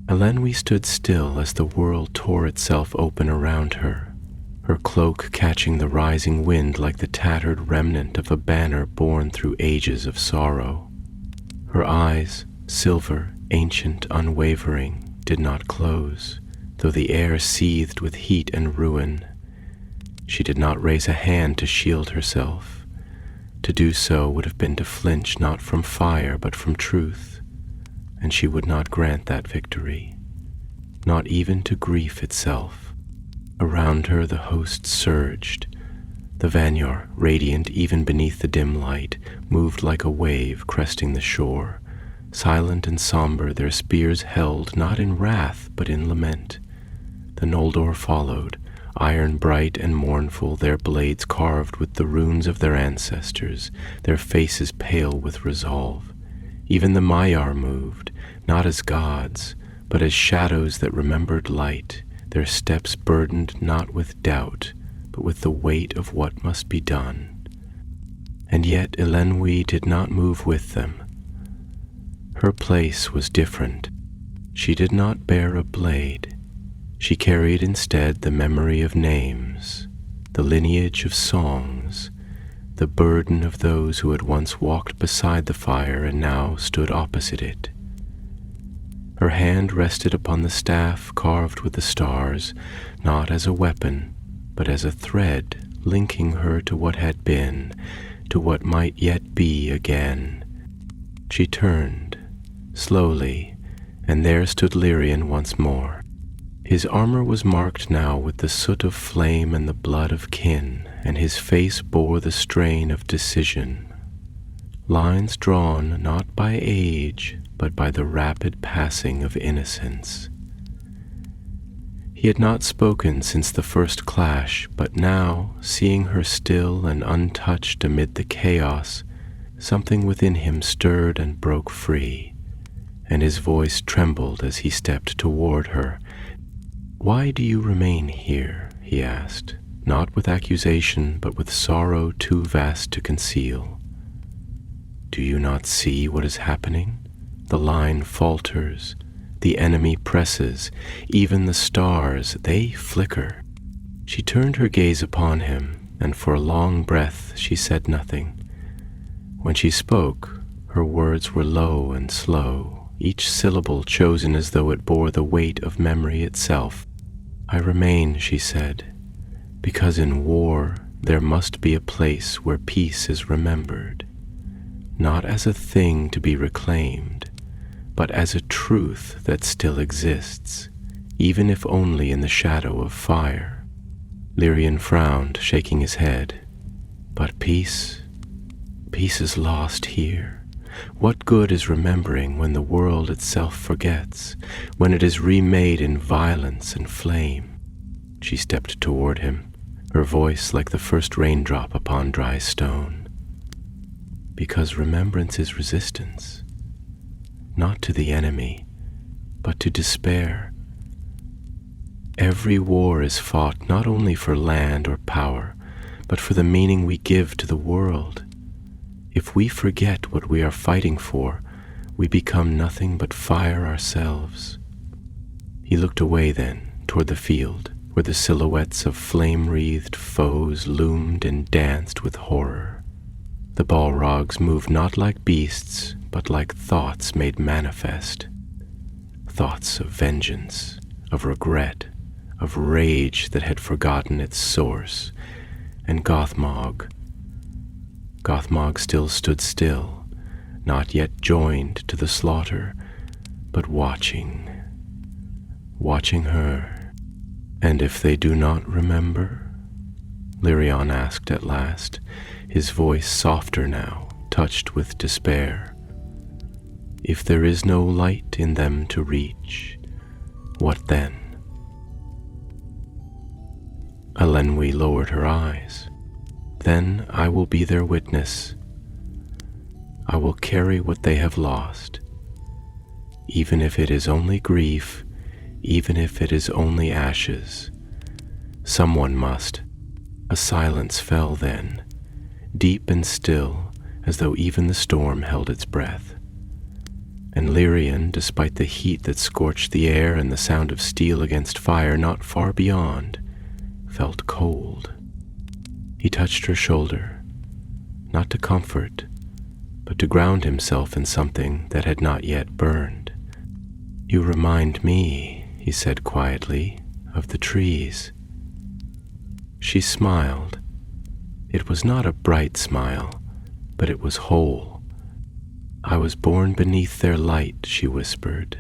Elenwe stood still as the world tore itself open around her, her cloak catching the rising wind like the tattered remnant of a banner borne through ages of sorrow. Her eyes, silver, ancient, unwavering, did not close, though the air seethed with heat and ruin. She did not raise a hand to shield herself. To do so would have been to flinch not from fire but from truth, and she would not grant that victory, not even to grief itself. Around her the host surged. The Vanyar, radiant even beneath the dim light, moved like a wave cresting the shore. Silent and somber, their spears held not in wrath but in lament. The Noldor followed, iron bright and mournful, their blades carved with the runes of their ancestors, their faces pale with resolve. Even the Maiar moved, not as gods, but as shadows that remembered light, their steps burdened not with doubt, but with the weight of what must be done. And yet Elenwe did not move with them. Her place was different. She did not bear a blade. She carried instead the memory of names, the lineage of songs, the burden of those who had once walked beside the fire and now stood opposite it. Her hand rested upon the staff carved with the stars, not as a weapon, but as a thread linking her to what had been, to what might yet be again. She turned, slowly, and there stood Lyrien once more. His armor was marked now with the soot of flame and the blood of kin, and his face bore the strain of decision, lines drawn not by age, but by the rapid passing of innocence. He had not spoken since the first clash, but now, seeing her still and untouched amid the chaos, something within him stirred and broke free, and his voice trembled as he stepped toward her. "Why do you remain here?" he asked, not with accusation, but with sorrow too vast to conceal. "Do you not see what is happening? The line falters, the enemy presses, even the stars, they flicker." She turned her gaze upon him, and for a long breath she said nothing. When she spoke, her words were low and slow, each syllable chosen as though it bore the weight of memory itself. "I remain," she said, "because in war there must be a place where peace is remembered, not as a thing to be reclaimed, but as a truth that still exists, even if only in the shadow of fire." Lirian frowned, shaking his head. "But peace is lost here. What good is remembering when the world itself forgets, when it is remade in violence and flame?" She stepped toward him, her voice like the first raindrop upon dry stone. "Because remembrance is resistance, not to the enemy, but to despair. Every war is fought not only for land or power, but for the meaning we give to the world. If we forget what we are fighting for, we become nothing but fire ourselves." He looked away then, toward the field, where the silhouettes of flame-wreathed foes loomed and danced with horror. The Balrogs moved not like beasts, but like thoughts made manifest. Thoughts of vengeance, of regret, of rage that had forgotten its source. And Gothmog still stood still, not yet joined to the slaughter, but watching her. "And if they do not remember?" Lirion asked at last, his voice softer now, touched with despair. "If there is no light in them to reach, what then?" Elenwe lowered her eyes. "Then I will be their witness. I will carry what they have lost, even if it is only grief, even if it is only ashes. Someone must." A silence fell then, deep and still, as though even the storm held its breath. And Lirian, despite the heat that scorched the air and the sound of steel against fire not far beyond, felt cold. He touched her shoulder, not to comfort, but to ground himself in something that had not yet burned. "You remind me," he said quietly, "of the trees." She smiled. It was not a bright smile, but it was whole. "I was born beneath their light," she whispered,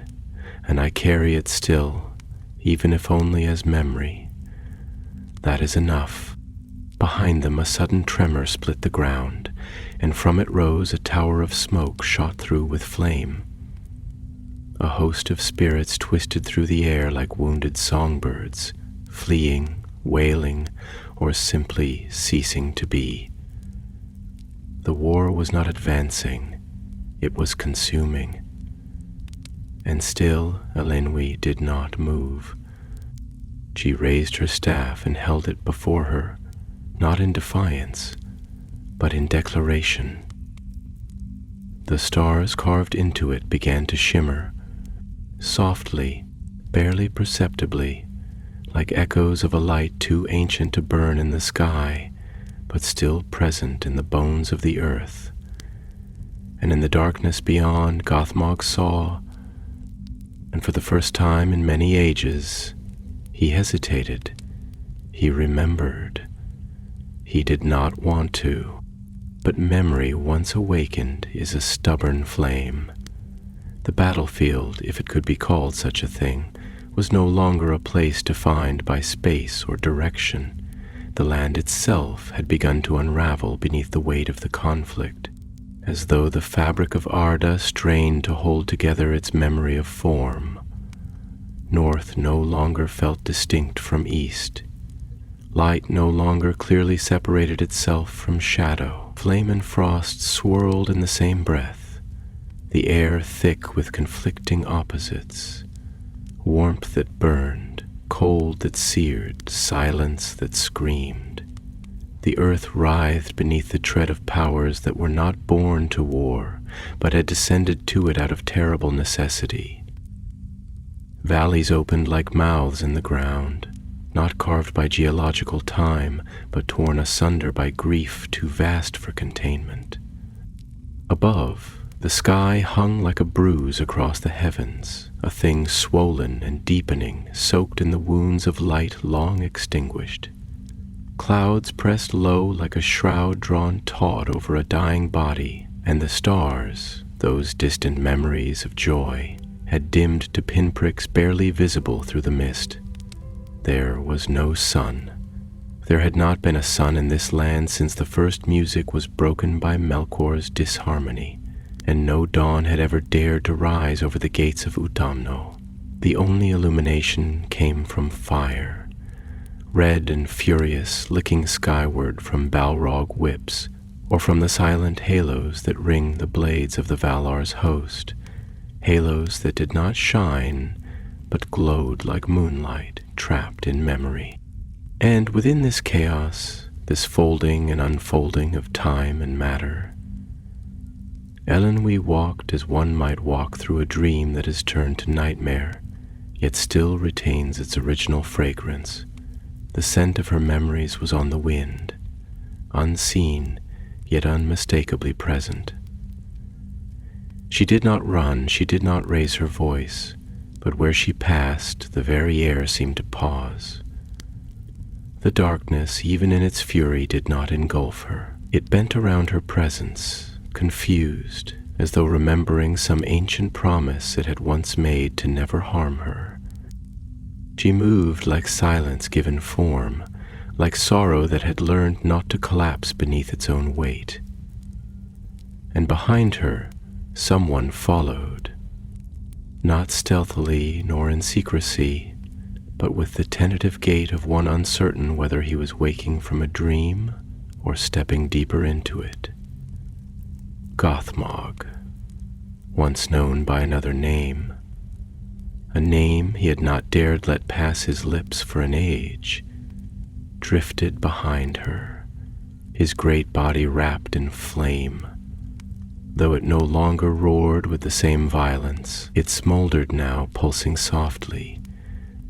"and I carry it still, even if only as memory. That is enough." Behind them a sudden tremor split the ground, and from it rose a tower of smoke shot through with flame. A host of spirits twisted through the air like wounded songbirds, fleeing, wailing, or simply ceasing to be. The war was not advancing, it was consuming. And still Elenwe did not move. She raised her staff and held it before her, not in defiance, but in declaration. The stars carved into it began to shimmer, softly, barely perceptibly, like echoes of a light too ancient to burn in the sky, but still present in the bones of the earth. And in the darkness beyond, Gothmog saw, and for the first time in many ages, he hesitated, he remembered. He did not want to, but memory once awakened is a stubborn flame. The battlefield, if it could be called such a thing, was no longer a place defined by space or direction. The land itself had begun to unravel beneath the weight of the conflict, as though the fabric of Arda strained to hold together its memory of form. North no longer felt distinct from east. Light no longer clearly separated itself from shadow. Flame and frost swirled in the same breath, the air thick with conflicting opposites. Warmth that burned, cold that seared, silence that screamed. The earth writhed beneath the tread of powers that were not born to war, but had descended to it out of terrible necessity. Valleys opened like mouths in the ground, not carved by geological time, but torn asunder by grief too vast for containment. Above, the sky hung like a bruise across the heavens, a thing swollen and deepening, soaked in the wounds of light long extinguished. Clouds pressed low like a shroud drawn taut over a dying body, and the stars, those distant memories of joy, had dimmed to pinpricks barely visible through the mist. There was no sun. There had not been a sun in this land since the first music was broken by Melkor's disharmony, and no dawn had ever dared to rise over the gates of Utumno. The only illumination came from fire, red and furious, licking skyward from Balrog whips, or from the silent halos that ring the blades of the Valar's host, halos that did not shine, but glowed like moonlight trapped in memory. And within this chaos, this folding and unfolding of time and matter, Elenwe walked as one might walk through a dream that has turned to nightmare, yet still retains its original fragrance. The scent of her memories was on the wind, unseen, yet unmistakably present. She did not run, she did not raise her voice, but where she passed, the very air seemed to pause. The darkness, even in its fury, did not engulf her. It bent around her presence, confused, as though remembering some ancient promise it had once made to never harm her. She moved like silence given form, like sorrow that had learned not to collapse beneath its own weight. And behind her, someone followed, not stealthily nor in secrecy, but with the tentative gait of one uncertain whether he was waking from a dream or stepping deeper into it. Gothmog, once known by another name, a name he had not dared let pass his lips for an age, drifted behind her, his great body wrapped in flame. Though it no longer roared with the same violence, it smoldered now, pulsing softly,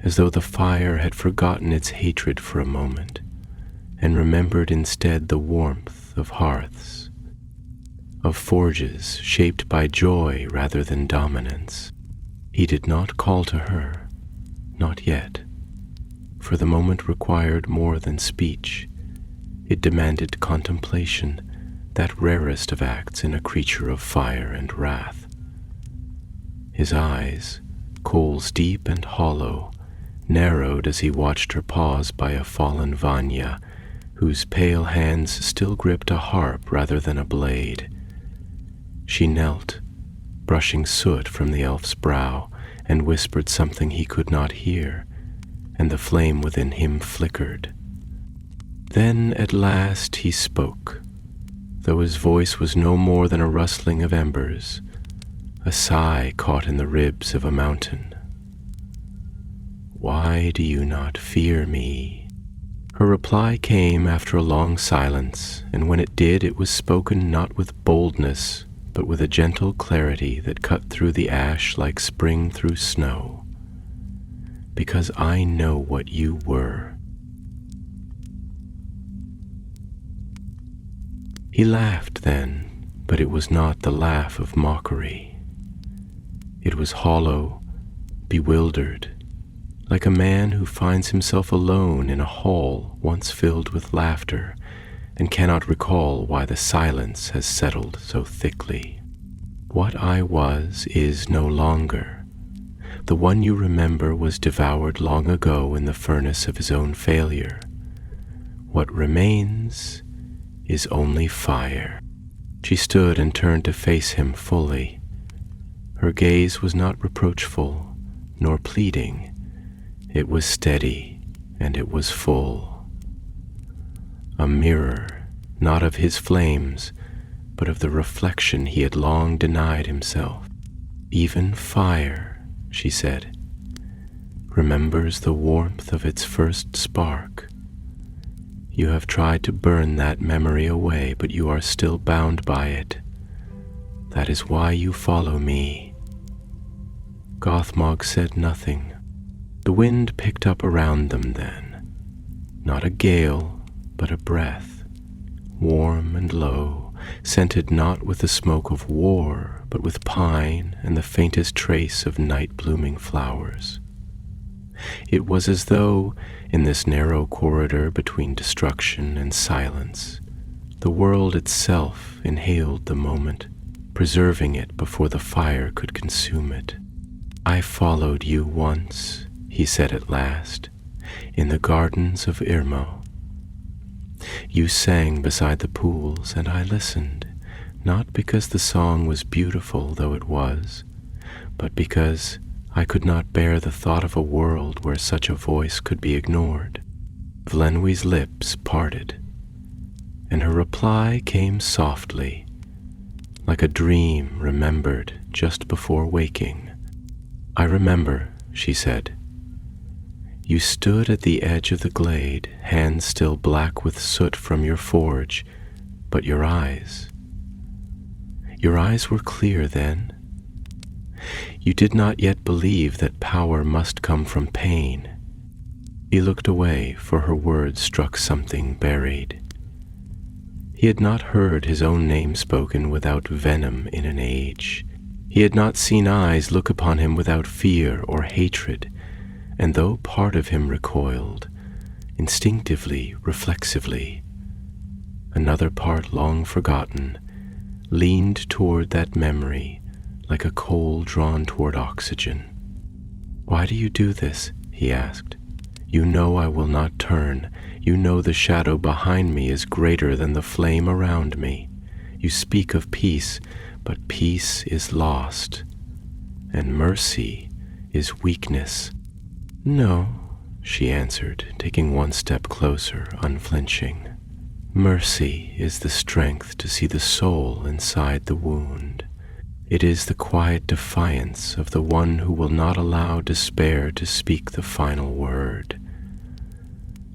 as though the fire had forgotten its hatred for a moment, and remembered instead the warmth of hearths, of forges shaped by joy rather than dominance. He did not call to her, not yet, for the moment required more than speech. It demanded contemplation, that rarest of acts in a creature of fire and wrath. His eyes, coals deep and hollow, narrowed as he watched her pause by a fallen Vanya, whose pale hands still gripped a harp rather than a blade. She knelt, brushing soot from the elf's brow, and whispered something he could not hear, and the flame within him flickered. Then at last he spoke, though his voice was no more than a rustling of embers, a sigh caught in the ribs of a mountain. "Why do you not fear me?" Her reply came after a long silence, and when it did, it was spoken not with boldness, but with a gentle clarity that cut through the ash like spring through snow. "Because I know what you were." He laughed then, but it was not the laugh of mockery. It was hollow, bewildered, like a man who finds himself alone in a hall once filled with laughter and cannot recall why the silence has settled so thickly. "What I was is no longer, The one you remember was devoured long ago in the furnace of his own failure. What remains is only fire. She stood and turned to face him fully. Her gaze was not reproachful nor pleading. It was steady and it was full. A mirror, not of his flames, but of the reflection he had long denied himself. Even fire, she said, remembers the warmth of its first spark. You have tried to burn that memory away, but you are still bound by it. That is why you follow me. Gothmog said nothing. The wind picked up around them then. Not a gale, but a breath, warm and low, scented not with the smoke of war, but with pine and the faintest trace of night-blooming flowers. It was as though, in this narrow corridor between destruction and silence, the world itself inhaled the moment, preserving it before the fire could consume it. I followed you once, he said at last, in the gardens of Irmo. You sang beside the pools, and I listened, not because the song was beautiful, though it was, but because I could not bear the thought of a world where such a voice could be ignored. Vlenwi's lips parted, and her reply came softly, like a dream remembered just before waking. I remember, she said. You stood at the edge of the glade, hands still black with soot from your forge, but your eyes were clear then. You did not yet believe that power must come from pain. He looked away, for her words struck something buried. He had not heard his own name spoken without venom in an age. He had not seen eyes look upon him without fear or hatred, and though part of him recoiled, instinctively, reflexively, another part long forgotten leaned toward that memory like a coal drawn toward oxygen. Why do you do this? He asked. You know I will not turn. You know the shadow behind me is greater than the flame around me. You speak of peace, but peace is lost, and mercy is weakness. No, she answered, taking one step closer, unflinching. Mercy is the strength to see the soul inside the wound. It is the quiet defiance of the one who will not allow despair to speak the final word.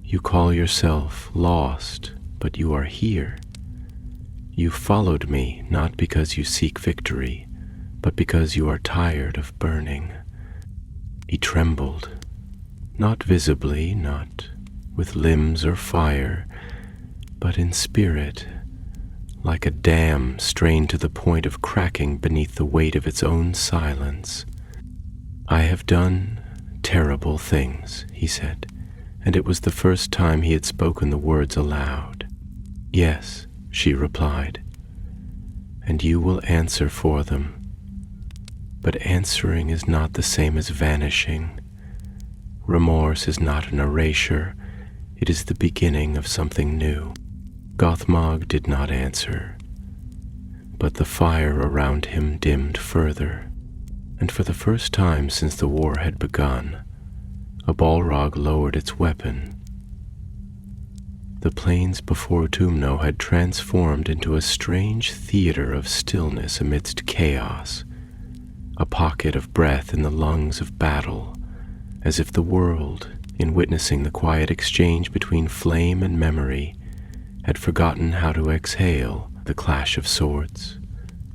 You call yourself lost, but you are here. You followed me not because you seek victory, but because you are tired of burning. He trembled, not visibly, not with limbs or fire, but in spirit, like a dam strained to the point of cracking beneath the weight of its own silence. I have done terrible things, he said, and it was the first time he had spoken the words aloud. Yes, she replied, and you will answer for them. But answering is not the same as vanishing. Remorse is not an erasure, it is the beginning of something new. Gothmog did not answer, but the fire around him dimmed further, and for the first time since the war had begun, a Balrog lowered its weapon. The plains before Utumno had transformed into a strange theater of stillness amidst chaos, a pocket of breath in the lungs of battle, as if the world, in witnessing the quiet exchange between flame and memory, had forgotten how to exhale the clash of swords,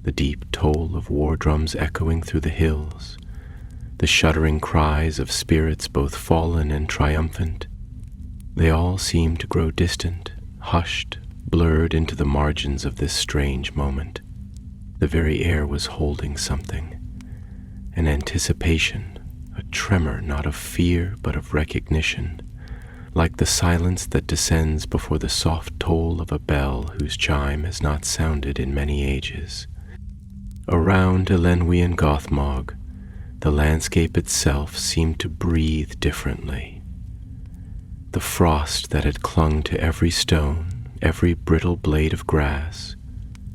the deep toll of war drums echoing through the hills, the shuddering cries of spirits both fallen and triumphant. They all seemed to grow distant, hushed, blurred into the margins of this strange moment. The very air was holding something, an anticipation, a tremor not of fear but of recognition, like the silence that descends before the soft toll of a bell whose chime has not sounded in many ages. Around Elenwi and Gothmog, The landscape itself seemed to breathe differently. The frost that had clung to every stone, every brittle blade of grass,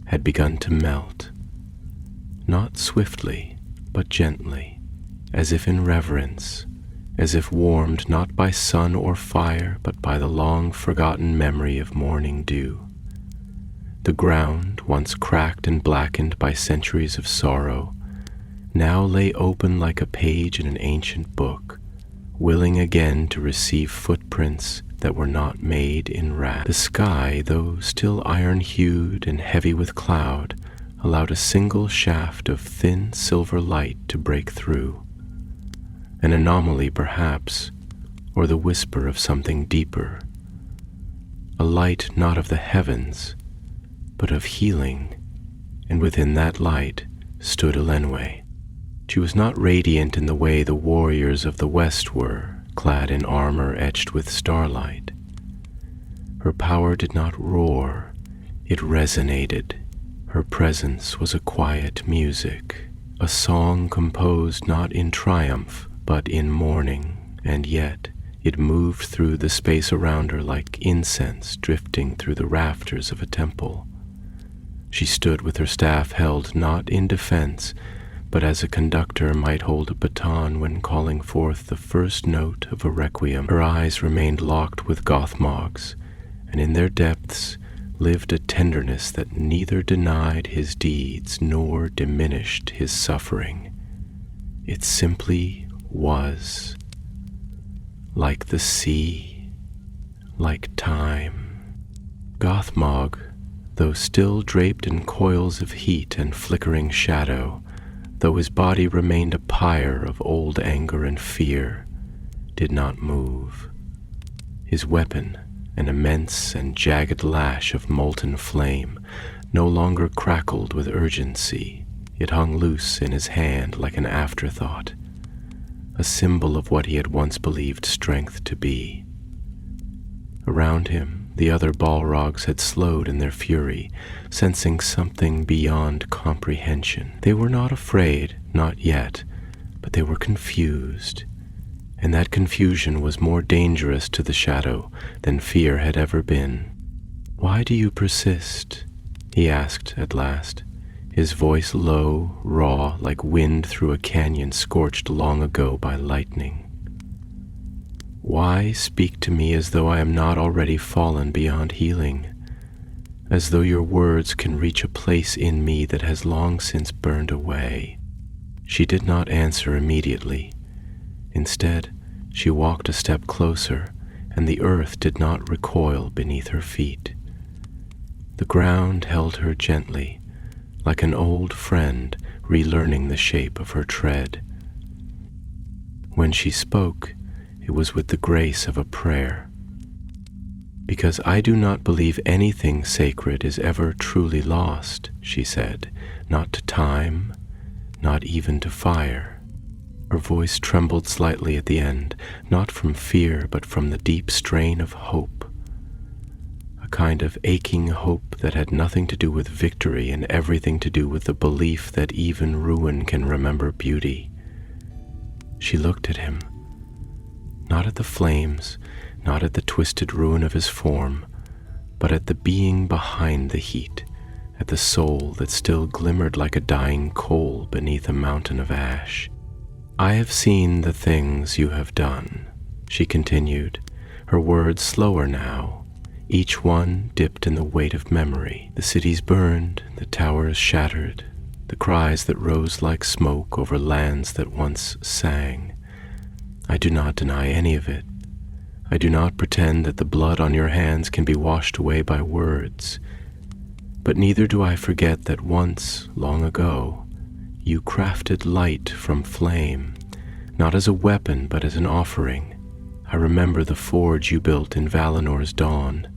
had begun to melt, not swiftly, but gently, as if in reverence, as if warmed not by sun or fire, but by the long-forgotten memory of morning dew. The ground, once cracked and blackened by centuries of sorrow, now lay open like a page in an ancient book, willing again to receive footprints that were not made in wrath. The sky, though still iron-hued and heavy with cloud, allowed a single shaft of thin silver light to break through. An anomaly, perhaps, or the whisper of something deeper. A light not of the heavens, but of healing, and within that light stood Elenwe. She was not radiant in the way the warriors of the West were, clad in armor etched with starlight. Her power did not roar, it resonated. Her presence was a quiet music, a song composed not in triumph, but in mourning, and yet it moved through the space around her like incense drifting through the rafters of a temple. She stood with her staff held not in defense, but as a conductor might hold a baton when calling forth the first note of a requiem. Her eyes remained locked with Gothmog's, and in their depths lived a tenderness that neither denied his deeds nor diminished his suffering. It simply was, like the sea, like time. Gothmog, though still draped in coils of heat and flickering shadow, though his body remained a pyre of old anger and fear, did not move. His weapon, an immense and jagged lash of molten flame, no longer crackled with urgency. It hung loose in his hand like an afterthought, a symbol of what he had once believed strength to be. Around him, the other Balrogs had slowed in their fury, sensing something beyond comprehension. They were not afraid, not yet, but they were confused, and that confusion was more dangerous to the shadow than fear had ever been. "Why do you persist?" he asked at last, his voice low, raw, like wind through a canyon scorched long ago by lightning. "Why speak to me as though I am not already fallen beyond healing, as though your words can reach a place in me that has long since burned away?" She did not answer immediately. Instead, she walked a step closer, and the earth did not recoil beneath her feet. The ground held her gently, like an old friend relearning the shape of her tread. When she spoke, it was with the grace of a prayer. "Because I do not believe anything sacred is ever truly lost," she said, "not to time, not even to fire." Her voice trembled slightly at the end, not from fear, but from the deep strain of hope. A kind of aching hope that had nothing to do with victory and everything to do with the belief that even ruin can remember beauty. She looked at him, not at the flames, not at the twisted ruin of his form, but at the being behind the heat, at the soul that still glimmered like a dying coal beneath a mountain of ash. "I have seen the things you have done," she continued, her words slower now, each one dipped in the weight of memory. "The cities burned, the towers shattered, the cries that rose like smoke over lands that once sang. I do not deny any of it. I do not pretend that the blood on your hands can be washed away by words. But neither do I forget that once, long ago, you crafted light from flame, not as a weapon but as an offering. I remember the forge you built in Valinor's dawn.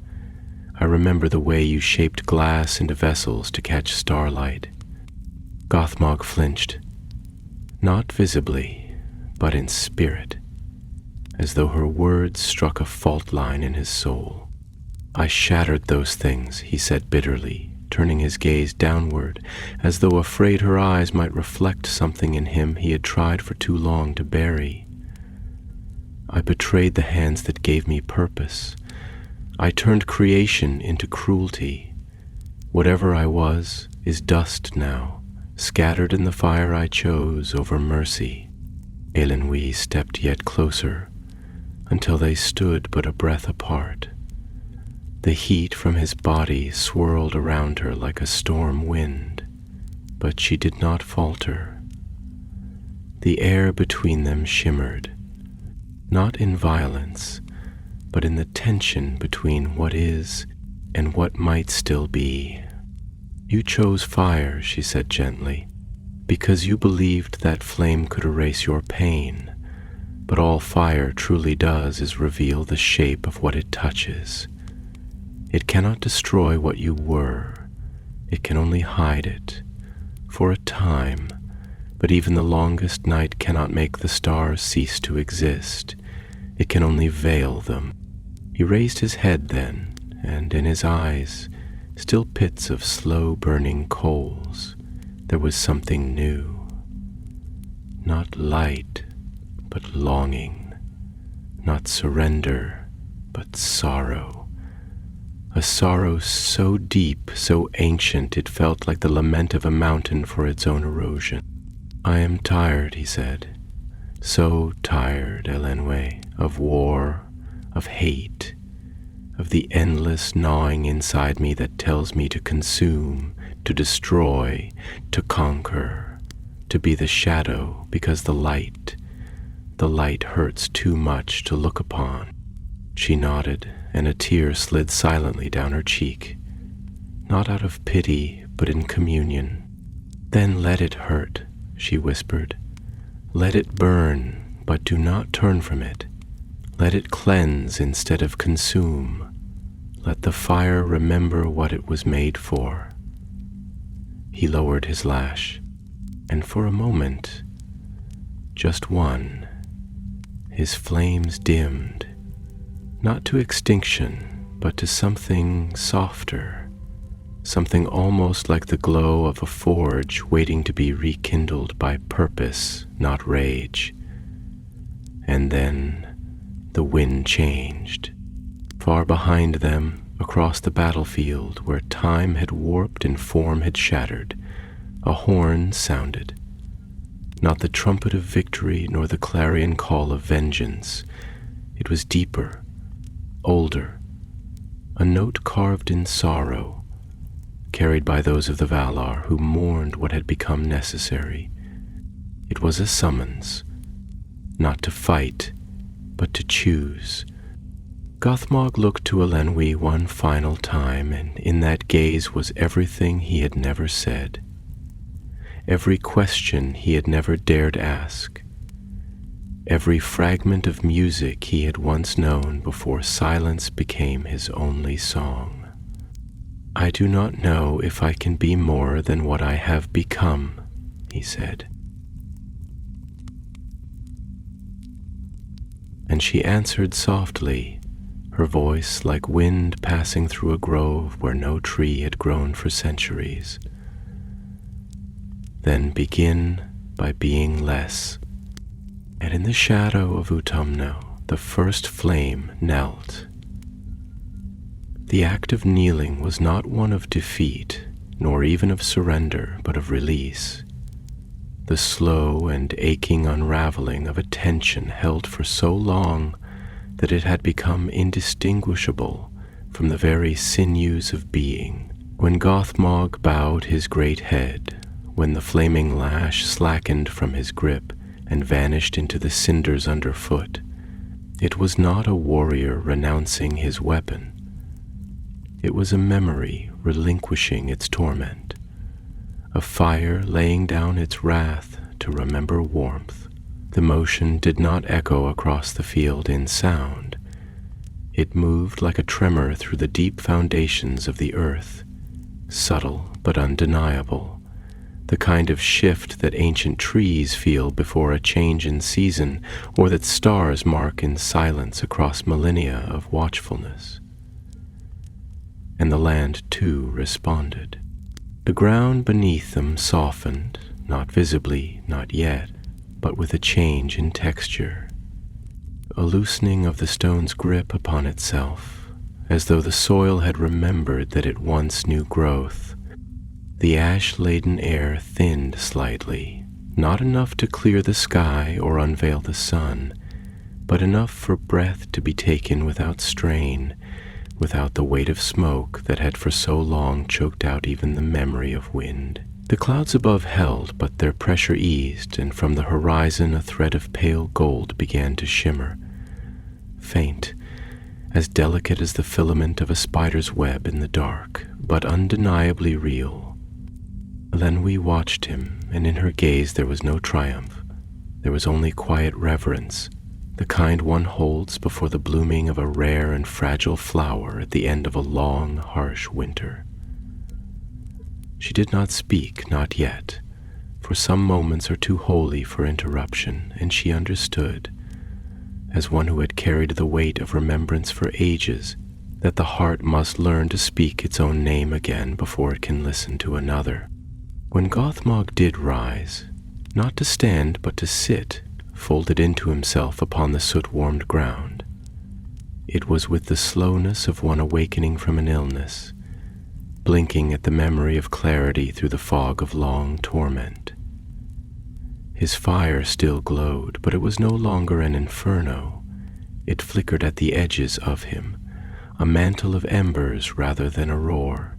I remember the way you shaped glass into vessels to catch starlight." Gothmog flinched, not visibly, but in spirit, as though her words struck a fault line in his soul. "I shattered those things," he said bitterly, turning his gaze downward, as though afraid her eyes might reflect something in him he had tried for too long to bury. I betrayed the hands that gave me purpose. I turned creation into cruelty. Whatever I was is dust now, scattered in the fire I chose over mercy. Elenwi stepped yet closer, until they stood but a breath apart. The heat from his body swirled around her like a storm wind, but she did not falter. The air between them shimmered, not in violence, but in the tension between what is and what might still be. You chose fire, she said gently, because you believed that flame could erase your pain, but all fire truly does is reveal the shape of what it touches. It cannot destroy what you were, it can only hide it, for a time, but even the longest night cannot make the stars cease to exist, it can only veil them. He raised his head then, and in his eyes, still pits of slow-burning coals, there was something new. Not light, but longing, not surrender, but sorrow. A sorrow so deep, so ancient, it felt like the lament of a mountain for its own erosion. I am tired, he said, so tired, Elenwe, of war, of hate, of the endless gnawing inside me that tells me to consume, to destroy, to conquer, to be the shadow because the light hurts too much to look upon. She nodded, and a tear slid silently down her cheek, not out of pity, but in communion. Then let it hurt, she whispered. Let it burn, but do not turn from it. Let it cleanse instead of consume. Let the fire remember what it was made for. He lowered his lash, and for a moment, just one, his flames dimmed, not to extinction, but to something softer, something almost like the glow of a forge waiting to be rekindled by purpose, not rage. And then the wind changed. Far behind them, across the battlefield, where time had warped and form had shattered, a horn sounded. Not the trumpet of victory, nor the clarion call of vengeance. It was deeper, older, a note carved in sorrow, carried by those of the Valar who mourned what had become necessary. It was a summons, not to fight, but to choose. Gothmog looked to Elenwi one final time, and in that gaze was everything he had never said, every question he had never dared ask, every fragment of music he had once known before silence became his only song. I do not know if I can be more than what I have become, he said. And she answered softly, her voice like wind passing through a grove where no tree had grown for centuries. Then begin by being less. And in the shadow of Utumno, the first flame knelt. The act of kneeling was not one of defeat, nor even of surrender, but of release. The slow and aching unraveling of a tension held for so long that it had become indistinguishable from the very sinews of being. When Gothmog bowed his great head, when the flaming lash slackened from his grip and vanished into the cinders underfoot, it was not a warrior renouncing his weapon. It was a memory relinquishing its torment, a fire laying down its wrath to remember warmth. The motion did not echo across the field in sound. It moved like a tremor through the deep foundations of the earth, subtle but undeniable, the kind of shift that ancient trees feel before a change in season, or that stars mark in silence across millennia of watchfulness. and the land too responded. The ground beneath them softened, not visibly, not yet, but with a change in texture, a loosening of the stone's grip upon itself, as though the soil had remembered that it once knew growth. The ash-laden air thinned slightly, not enough to clear the sky or unveil the sun, but enough for breath to be taken without strain, without the weight of smoke that had for so long choked out even the memory of wind. The clouds above held, but their pressure eased, and from the horizon a thread of pale gold began to shimmer, faint, as delicate as the filament of a spider's web in the dark, but undeniably real. Then we watched him, and in her gaze there was no triumph. There was only quiet reverence, the kind one holds before the blooming of a rare and fragile flower at the end of a long, harsh winter. She did not speak, not yet, for some moments are too holy for interruption, and she understood, as one who had carried the weight of remembrance for ages, that the heart must learn to speak its own name again before it can listen to another. When Gothmog did rise, not to stand but to sit, folded into himself upon the soot-warmed ground, it was with the slowness of one awakening from an illness, blinking at the memory of clarity through the fog of long torment. His fire still glowed, but it was no longer an inferno. It flickered at the edges of him, a mantle of embers rather than a roar.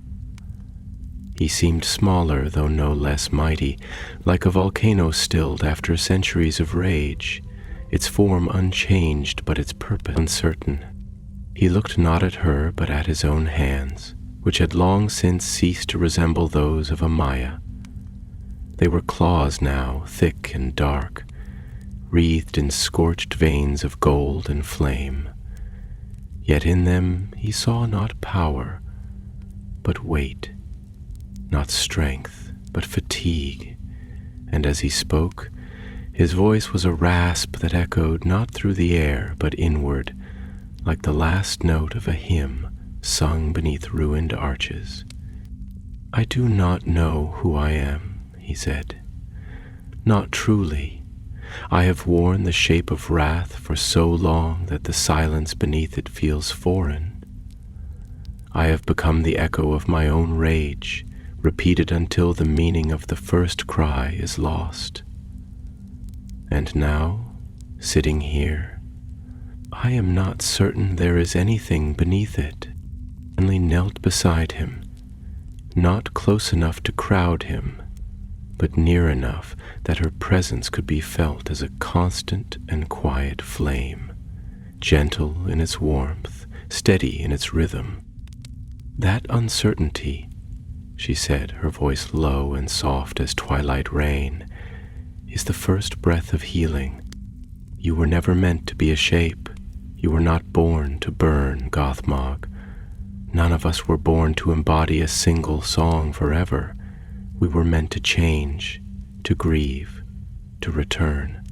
He seemed smaller, though no less mighty, like a volcano stilled after centuries of rage, its form unchanged but its purpose uncertain. He looked not at her but at his own hands, which had long since ceased to resemble those of a Maya. They were claws now, thick and dark, wreathed in scorched veins of gold and flame. Yet in them he saw not power, but weight, not strength, but fatigue, and as he spoke, his voice was a rasp that echoed not through the air, but inward, like the last note of a hymn sung beneath ruined arches. "I do not know who I am," he said. "Not truly. I have worn the shape of wrath for so long that the silence beneath it feels foreign. I have become the echo of my own rage, repeated until the meaning of the first cry is lost. And now, sitting here, I am not certain there is anything beneath it." Only knelt beside him, not close enough to crowd him, but near enough that her presence could be felt as a constant and quiet flame, gentle in its warmth, steady in its rhythm. "That uncertainty," she said, her voice low and soft as twilight rain, "is the first breath of healing. You were never meant to be a shape. You were not born to burn, Gothmog. None of us were born to embody a single song forever. We were meant to change, to grieve, to return.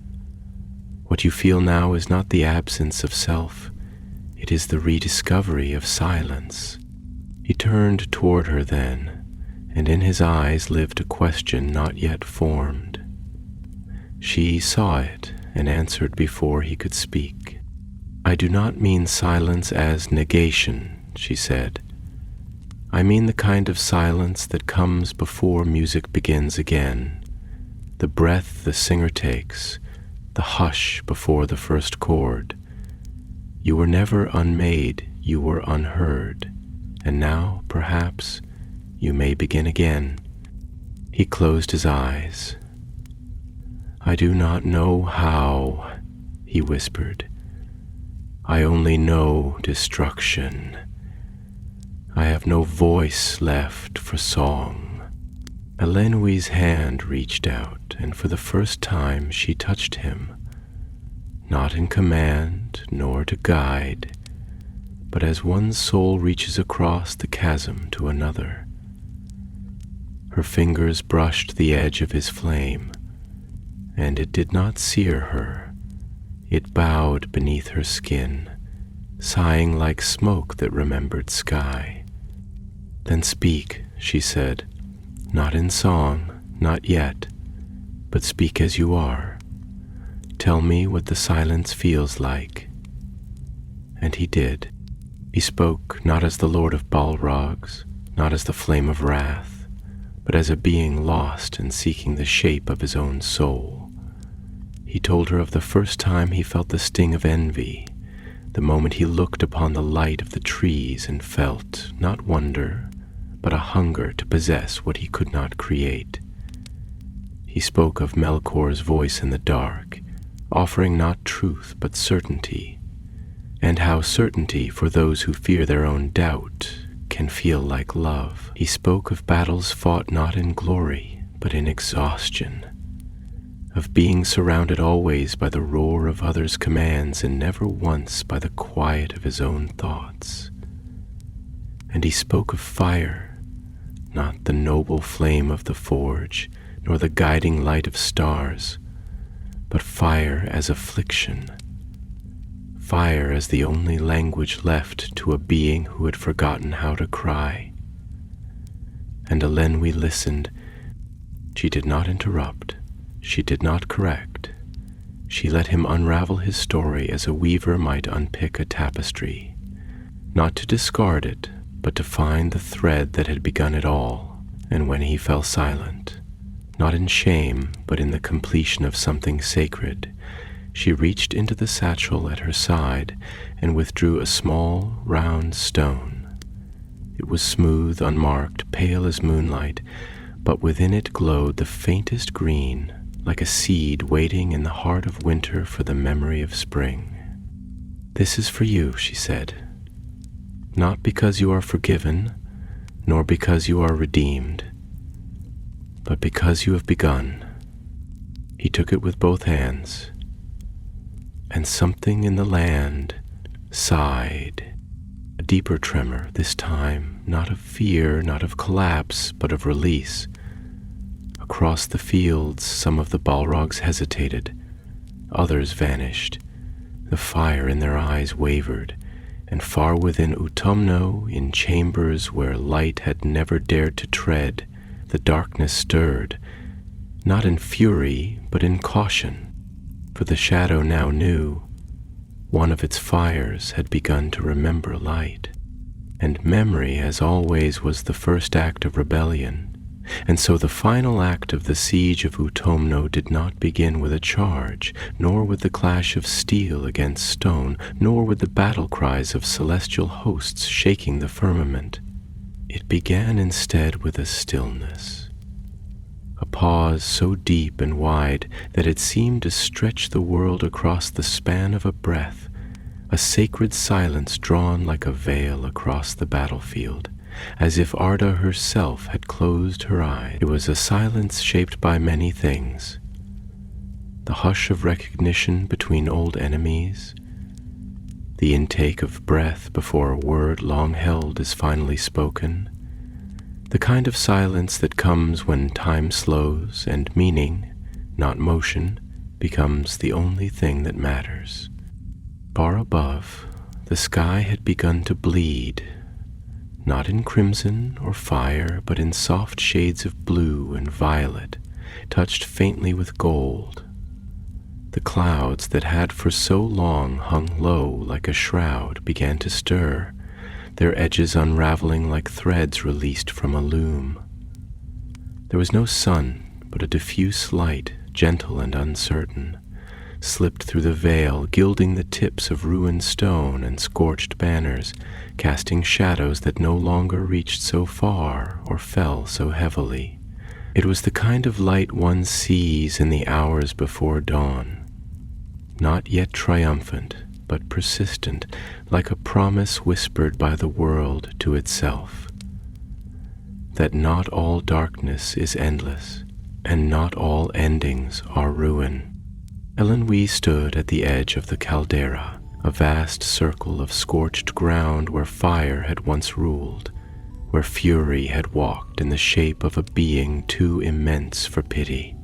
What you feel now is not the absence of self. It is the rediscovery of silence." He turned toward her then, and in his eyes lived a question not yet formed. She saw it and answered before he could speak. "I do not mean silence as negation," she said. "I mean the kind of silence that comes before music begins again, the breath the singer takes, the hush before the first chord. You were never unmade, you were unheard, and now, perhaps, you may begin again." He closed his eyes. "I do not know how," he whispered. "I only know destruction. I have no voice left for song." Elenwi's hand reached out, and for the first time she touched him, not in command nor to guide, but as one's soul reaches across the chasm to another. Her fingers brushed the edge of his flame, and it did not sear her. It bowed beneath her skin, sighing like smoke that remembered sky. "Then speak," she said, "not in song, not yet, but speak as you are. Tell me what the silence feels like." And he did. He spoke not as the Lord of Balrogs, not as the flame of wrath, but as a being lost and seeking the shape of his own soul. He told her of the first time he felt the sting of envy, the moment he looked upon the light of the trees and felt, not wonder, but a hunger to possess what he could not create. He spoke of Melkor's voice in the dark, offering not truth but certainty, and how certainty for those who fear their own doubt can feel like love. He spoke of battles fought not in glory, but in exhaustion, of being surrounded always by the roar of others' commands and never once by the quiet of his own thoughts. And he spoke of fire, not the noble flame of the forge, nor the guiding light of stars, but fire as affliction, fire as the only language left to a being who had forgotten how to cry. And Elenwe listened. She did not interrupt. She did not correct. She let him unravel his story as a weaver might unpick a tapestry, not to discard it, but to find the thread that had begun it all. And when he fell silent, not in shame, but in the completion of something sacred, she reached into the satchel at her side and withdrew a small, round stone. It was smooth, unmarked, pale as moonlight, but within it glowed the faintest green, like a seed waiting in the heart of winter for the memory of spring. "This is for you," she said, "not because you are forgiven, nor because you are redeemed, but because you have begun." He took it with both hands, and something in the land sighed, a deeper tremor this time, not of fear, not of collapse, but of release. Across the fields, some of the Balrogs hesitated, others vanished. The fire in their eyes wavered, and far within Utumno, in chambers where light had never dared to tread, the darkness stirred, not in fury, but in caution, for the shadow now knew one of its fires had begun to remember light. And memory, as always, was the first act of rebellion. And so the final act of the siege of Utumno did not begin with a charge, nor with the clash of steel against stone, nor with the battle cries of celestial hosts shaking the firmament. It began instead with a stillness, a pause so deep and wide that it seemed to stretch the world across the span of a breath, a sacred silence drawn like a veil across the battlefield, as if Arda herself had closed her eyes. It was a silence shaped by many things: the hush of recognition between old enemies, the intake of breath before a word long held is finally spoken, the kind of silence that comes when time slows and meaning, not motion, becomes the only thing that matters. Far above, the sky had begun to bleed, not in crimson or fire, but in soft shades of blue and violet, touched faintly with gold. The clouds that had for so long hung low like a shroud began to stir, their edges unraveling like threads released from a loom. There was no sun, but a diffuse light, gentle and uncertain, slipped through the veil, gilding the tips of ruined stone and scorched banners, casting shadows that no longer reached so far or fell so heavily. It was the kind of light one sees in the hours before dawn, not yet triumphant, but persistent, like a promise whispered by the world to itself, that not all darkness is endless, and not all endings are ruin. Elenwe stood at the edge of the caldera, a vast circle of scorched ground where fire had once ruled, where fury had walked in the shape of a being too immense for pity.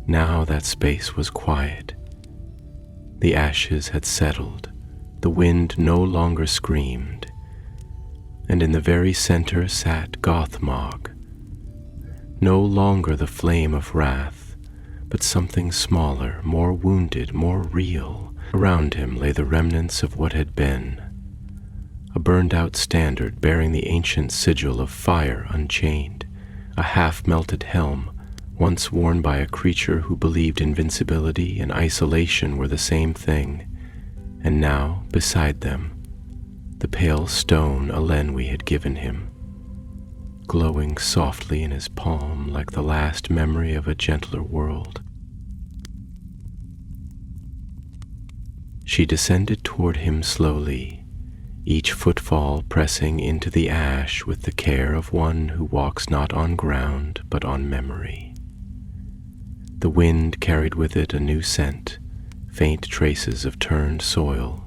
Now that space was quiet. The ashes had settled, the wind no longer screamed, and in the very center sat Gothmog. No longer the flame of wrath, but something smaller, more wounded, more real. Around him lay the remnants of what had been. A burned-out standard bearing the ancient sigil of fire unchained, a half-melted helm once worn by a creature who believed invincibility and isolation were the same thing, and now, beside them, the pale stone Elenwi had given him, glowing softly in his palm like the last memory of a gentler world. She descended toward him slowly, each footfall pressing into the ash with the care of one who walks not on ground but on memory. The wind carried with it a new scent, faint traces of turned soil,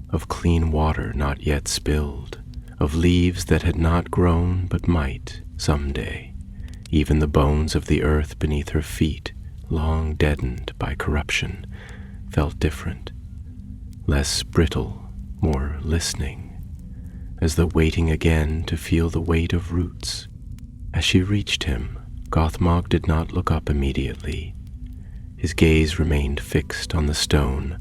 of clean water not yet spilled, of leaves that had not grown but might someday. Even the bones of the earth beneath her feet, long deadened by corruption, felt different, less brittle, more listening, as though waiting again to feel the weight of roots. As she reached him, Gothmog did not look up immediately. His gaze remained fixed on the stone,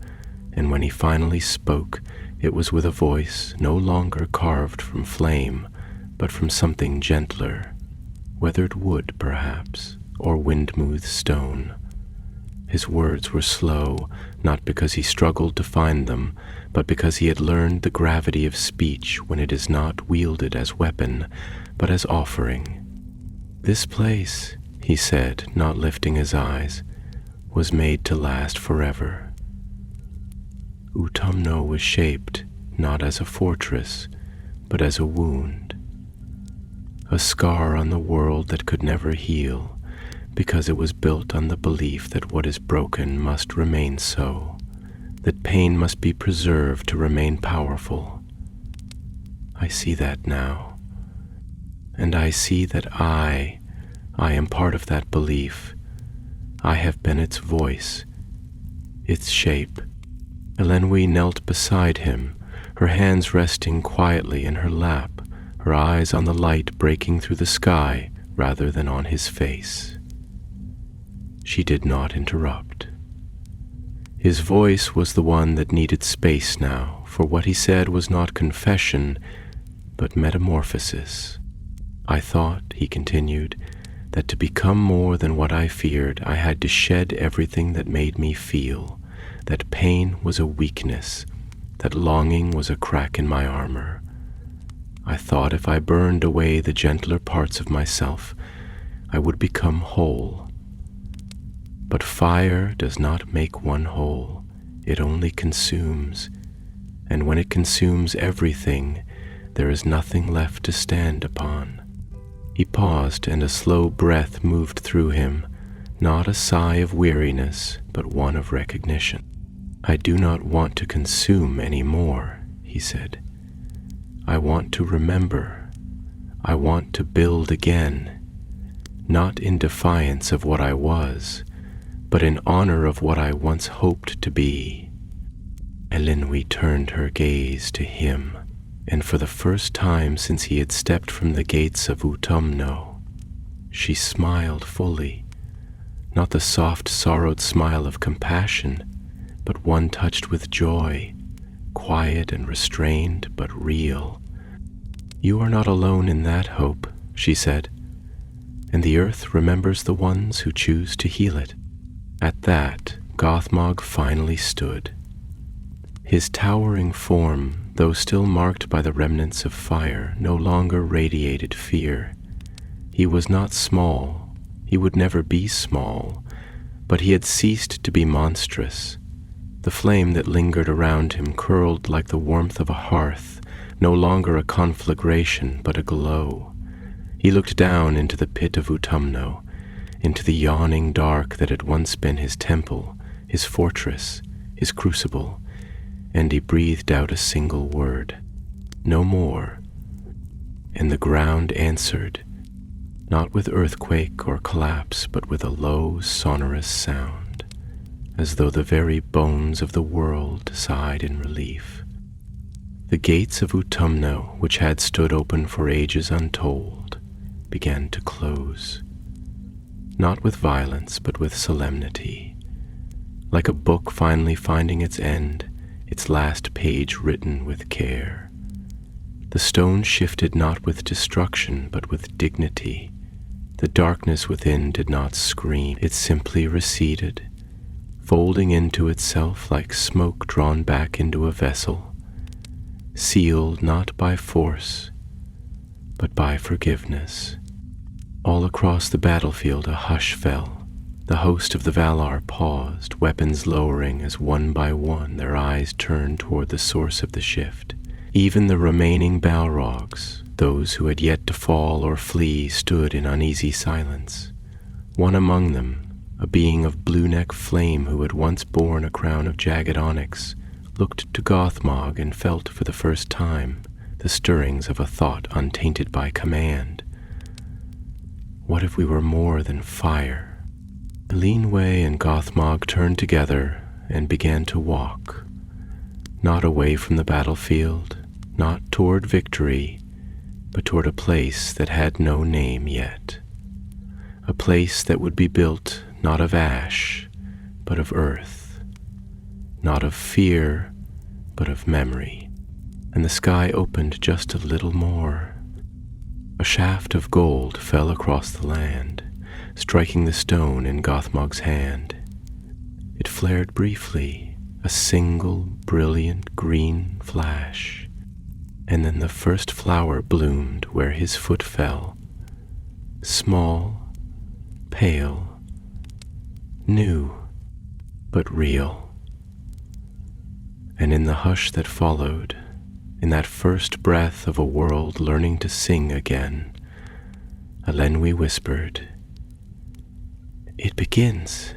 and when he finally spoke, it was with a voice no longer carved from flame, but from something gentler, weathered wood perhaps, or wind-mouthed stone. His words were slow, not because he struggled to find them, but because he had learned the gravity of speech when it is not wielded as weapon, but as offering. "This place," he said, not lifting his eyes, "was made to last forever." Utumno was shaped not as a fortress, but as a wound, a scar on the world that could never heal, because it was built on the belief that what is broken must remain so, that pain must be preserved to remain powerful. I see that now, and I see that I am part of that belief. I have been its voice, its shape. Elenwi knelt beside him, her hands resting quietly in her lap, her eyes on the light breaking through the sky rather than on his face. She did not interrupt. His voice was the one that needed space now, for what he said was not confession, but metamorphosis. "I thought," he continued, "that to become more than what I feared, I had to shed everything that made me feel, that pain was a weakness, that longing was a crack in my armor. I thought if I burned away the gentler parts of myself, I would become whole. But fire does not make one whole, it only consumes, and when it consumes everything, there is nothing left to stand upon." He paused, and a slow breath moved through him, not a sigh of weariness, but one of recognition. "I do not want to consume any more," he said. "I want to remember. I want to build again, not in defiance of what I was, but in honor of what I once hoped to be." Elenwi turned her gaze to him, and for the first time since he had stepped from the gates of Utumno, she smiled fully, not the soft, sorrowed smile of compassion, but one touched with joy, quiet and restrained, but real. "You are not alone in that hope," she said, "and the earth remembers the ones who choose to heal it." At that, Gothmog finally stood. His towering form, though still marked by the remnants of fire, no longer radiated fear. He was not small, he would never be small, but he had ceased to be monstrous. The flame that lingered around him curled like the warmth of a hearth, no longer a conflagration, but a glow. He looked down into the pit of Utumno, into the yawning dark that had once been his temple, his fortress, his crucible, and he breathed out a single word, "No more," and the ground answered, not with earthquake or collapse, but with a low, sonorous sound, as though the very bones of the world sighed in relief. The gates of Utumno, which had stood open for ages untold, began to close, not with violence but with solemnity, like a book finally finding its end, its last page written with care. The stone shifted not with destruction but with dignity. The darkness within did not scream, it simply receded, folding into itself like smoke drawn back into a vessel, sealed not by force, but by forgiveness. All across the battlefield a hush fell. The host of the Valar paused, weapons lowering as one by one their eyes turned toward the source of the shift. Even the remaining Balrogs, those who had yet to fall or flee, stood in uneasy silence. One among them, a being of blue-neck flame who had once borne a crown of jagged onyx, looked to Gothmog and felt for the first time the stirrings of a thought untainted by command. What if we were more than fire? Leanway and Gothmog turned together and began to walk, not away from the battlefield, not toward victory, but toward a place that had no name yet. A place that would be built not of ash, but of earth, not of fear, but of memory. And the sky opened just a little more. A shaft of gold fell across the land, striking the stone in Gothmog's hand. It flared briefly, a single brilliant green flash, and then the first flower bloomed where his foot fell, small, pale, new, but real. And in the hush that followed, in that first breath of a world learning to sing again, Elenwi whispered, "It begins."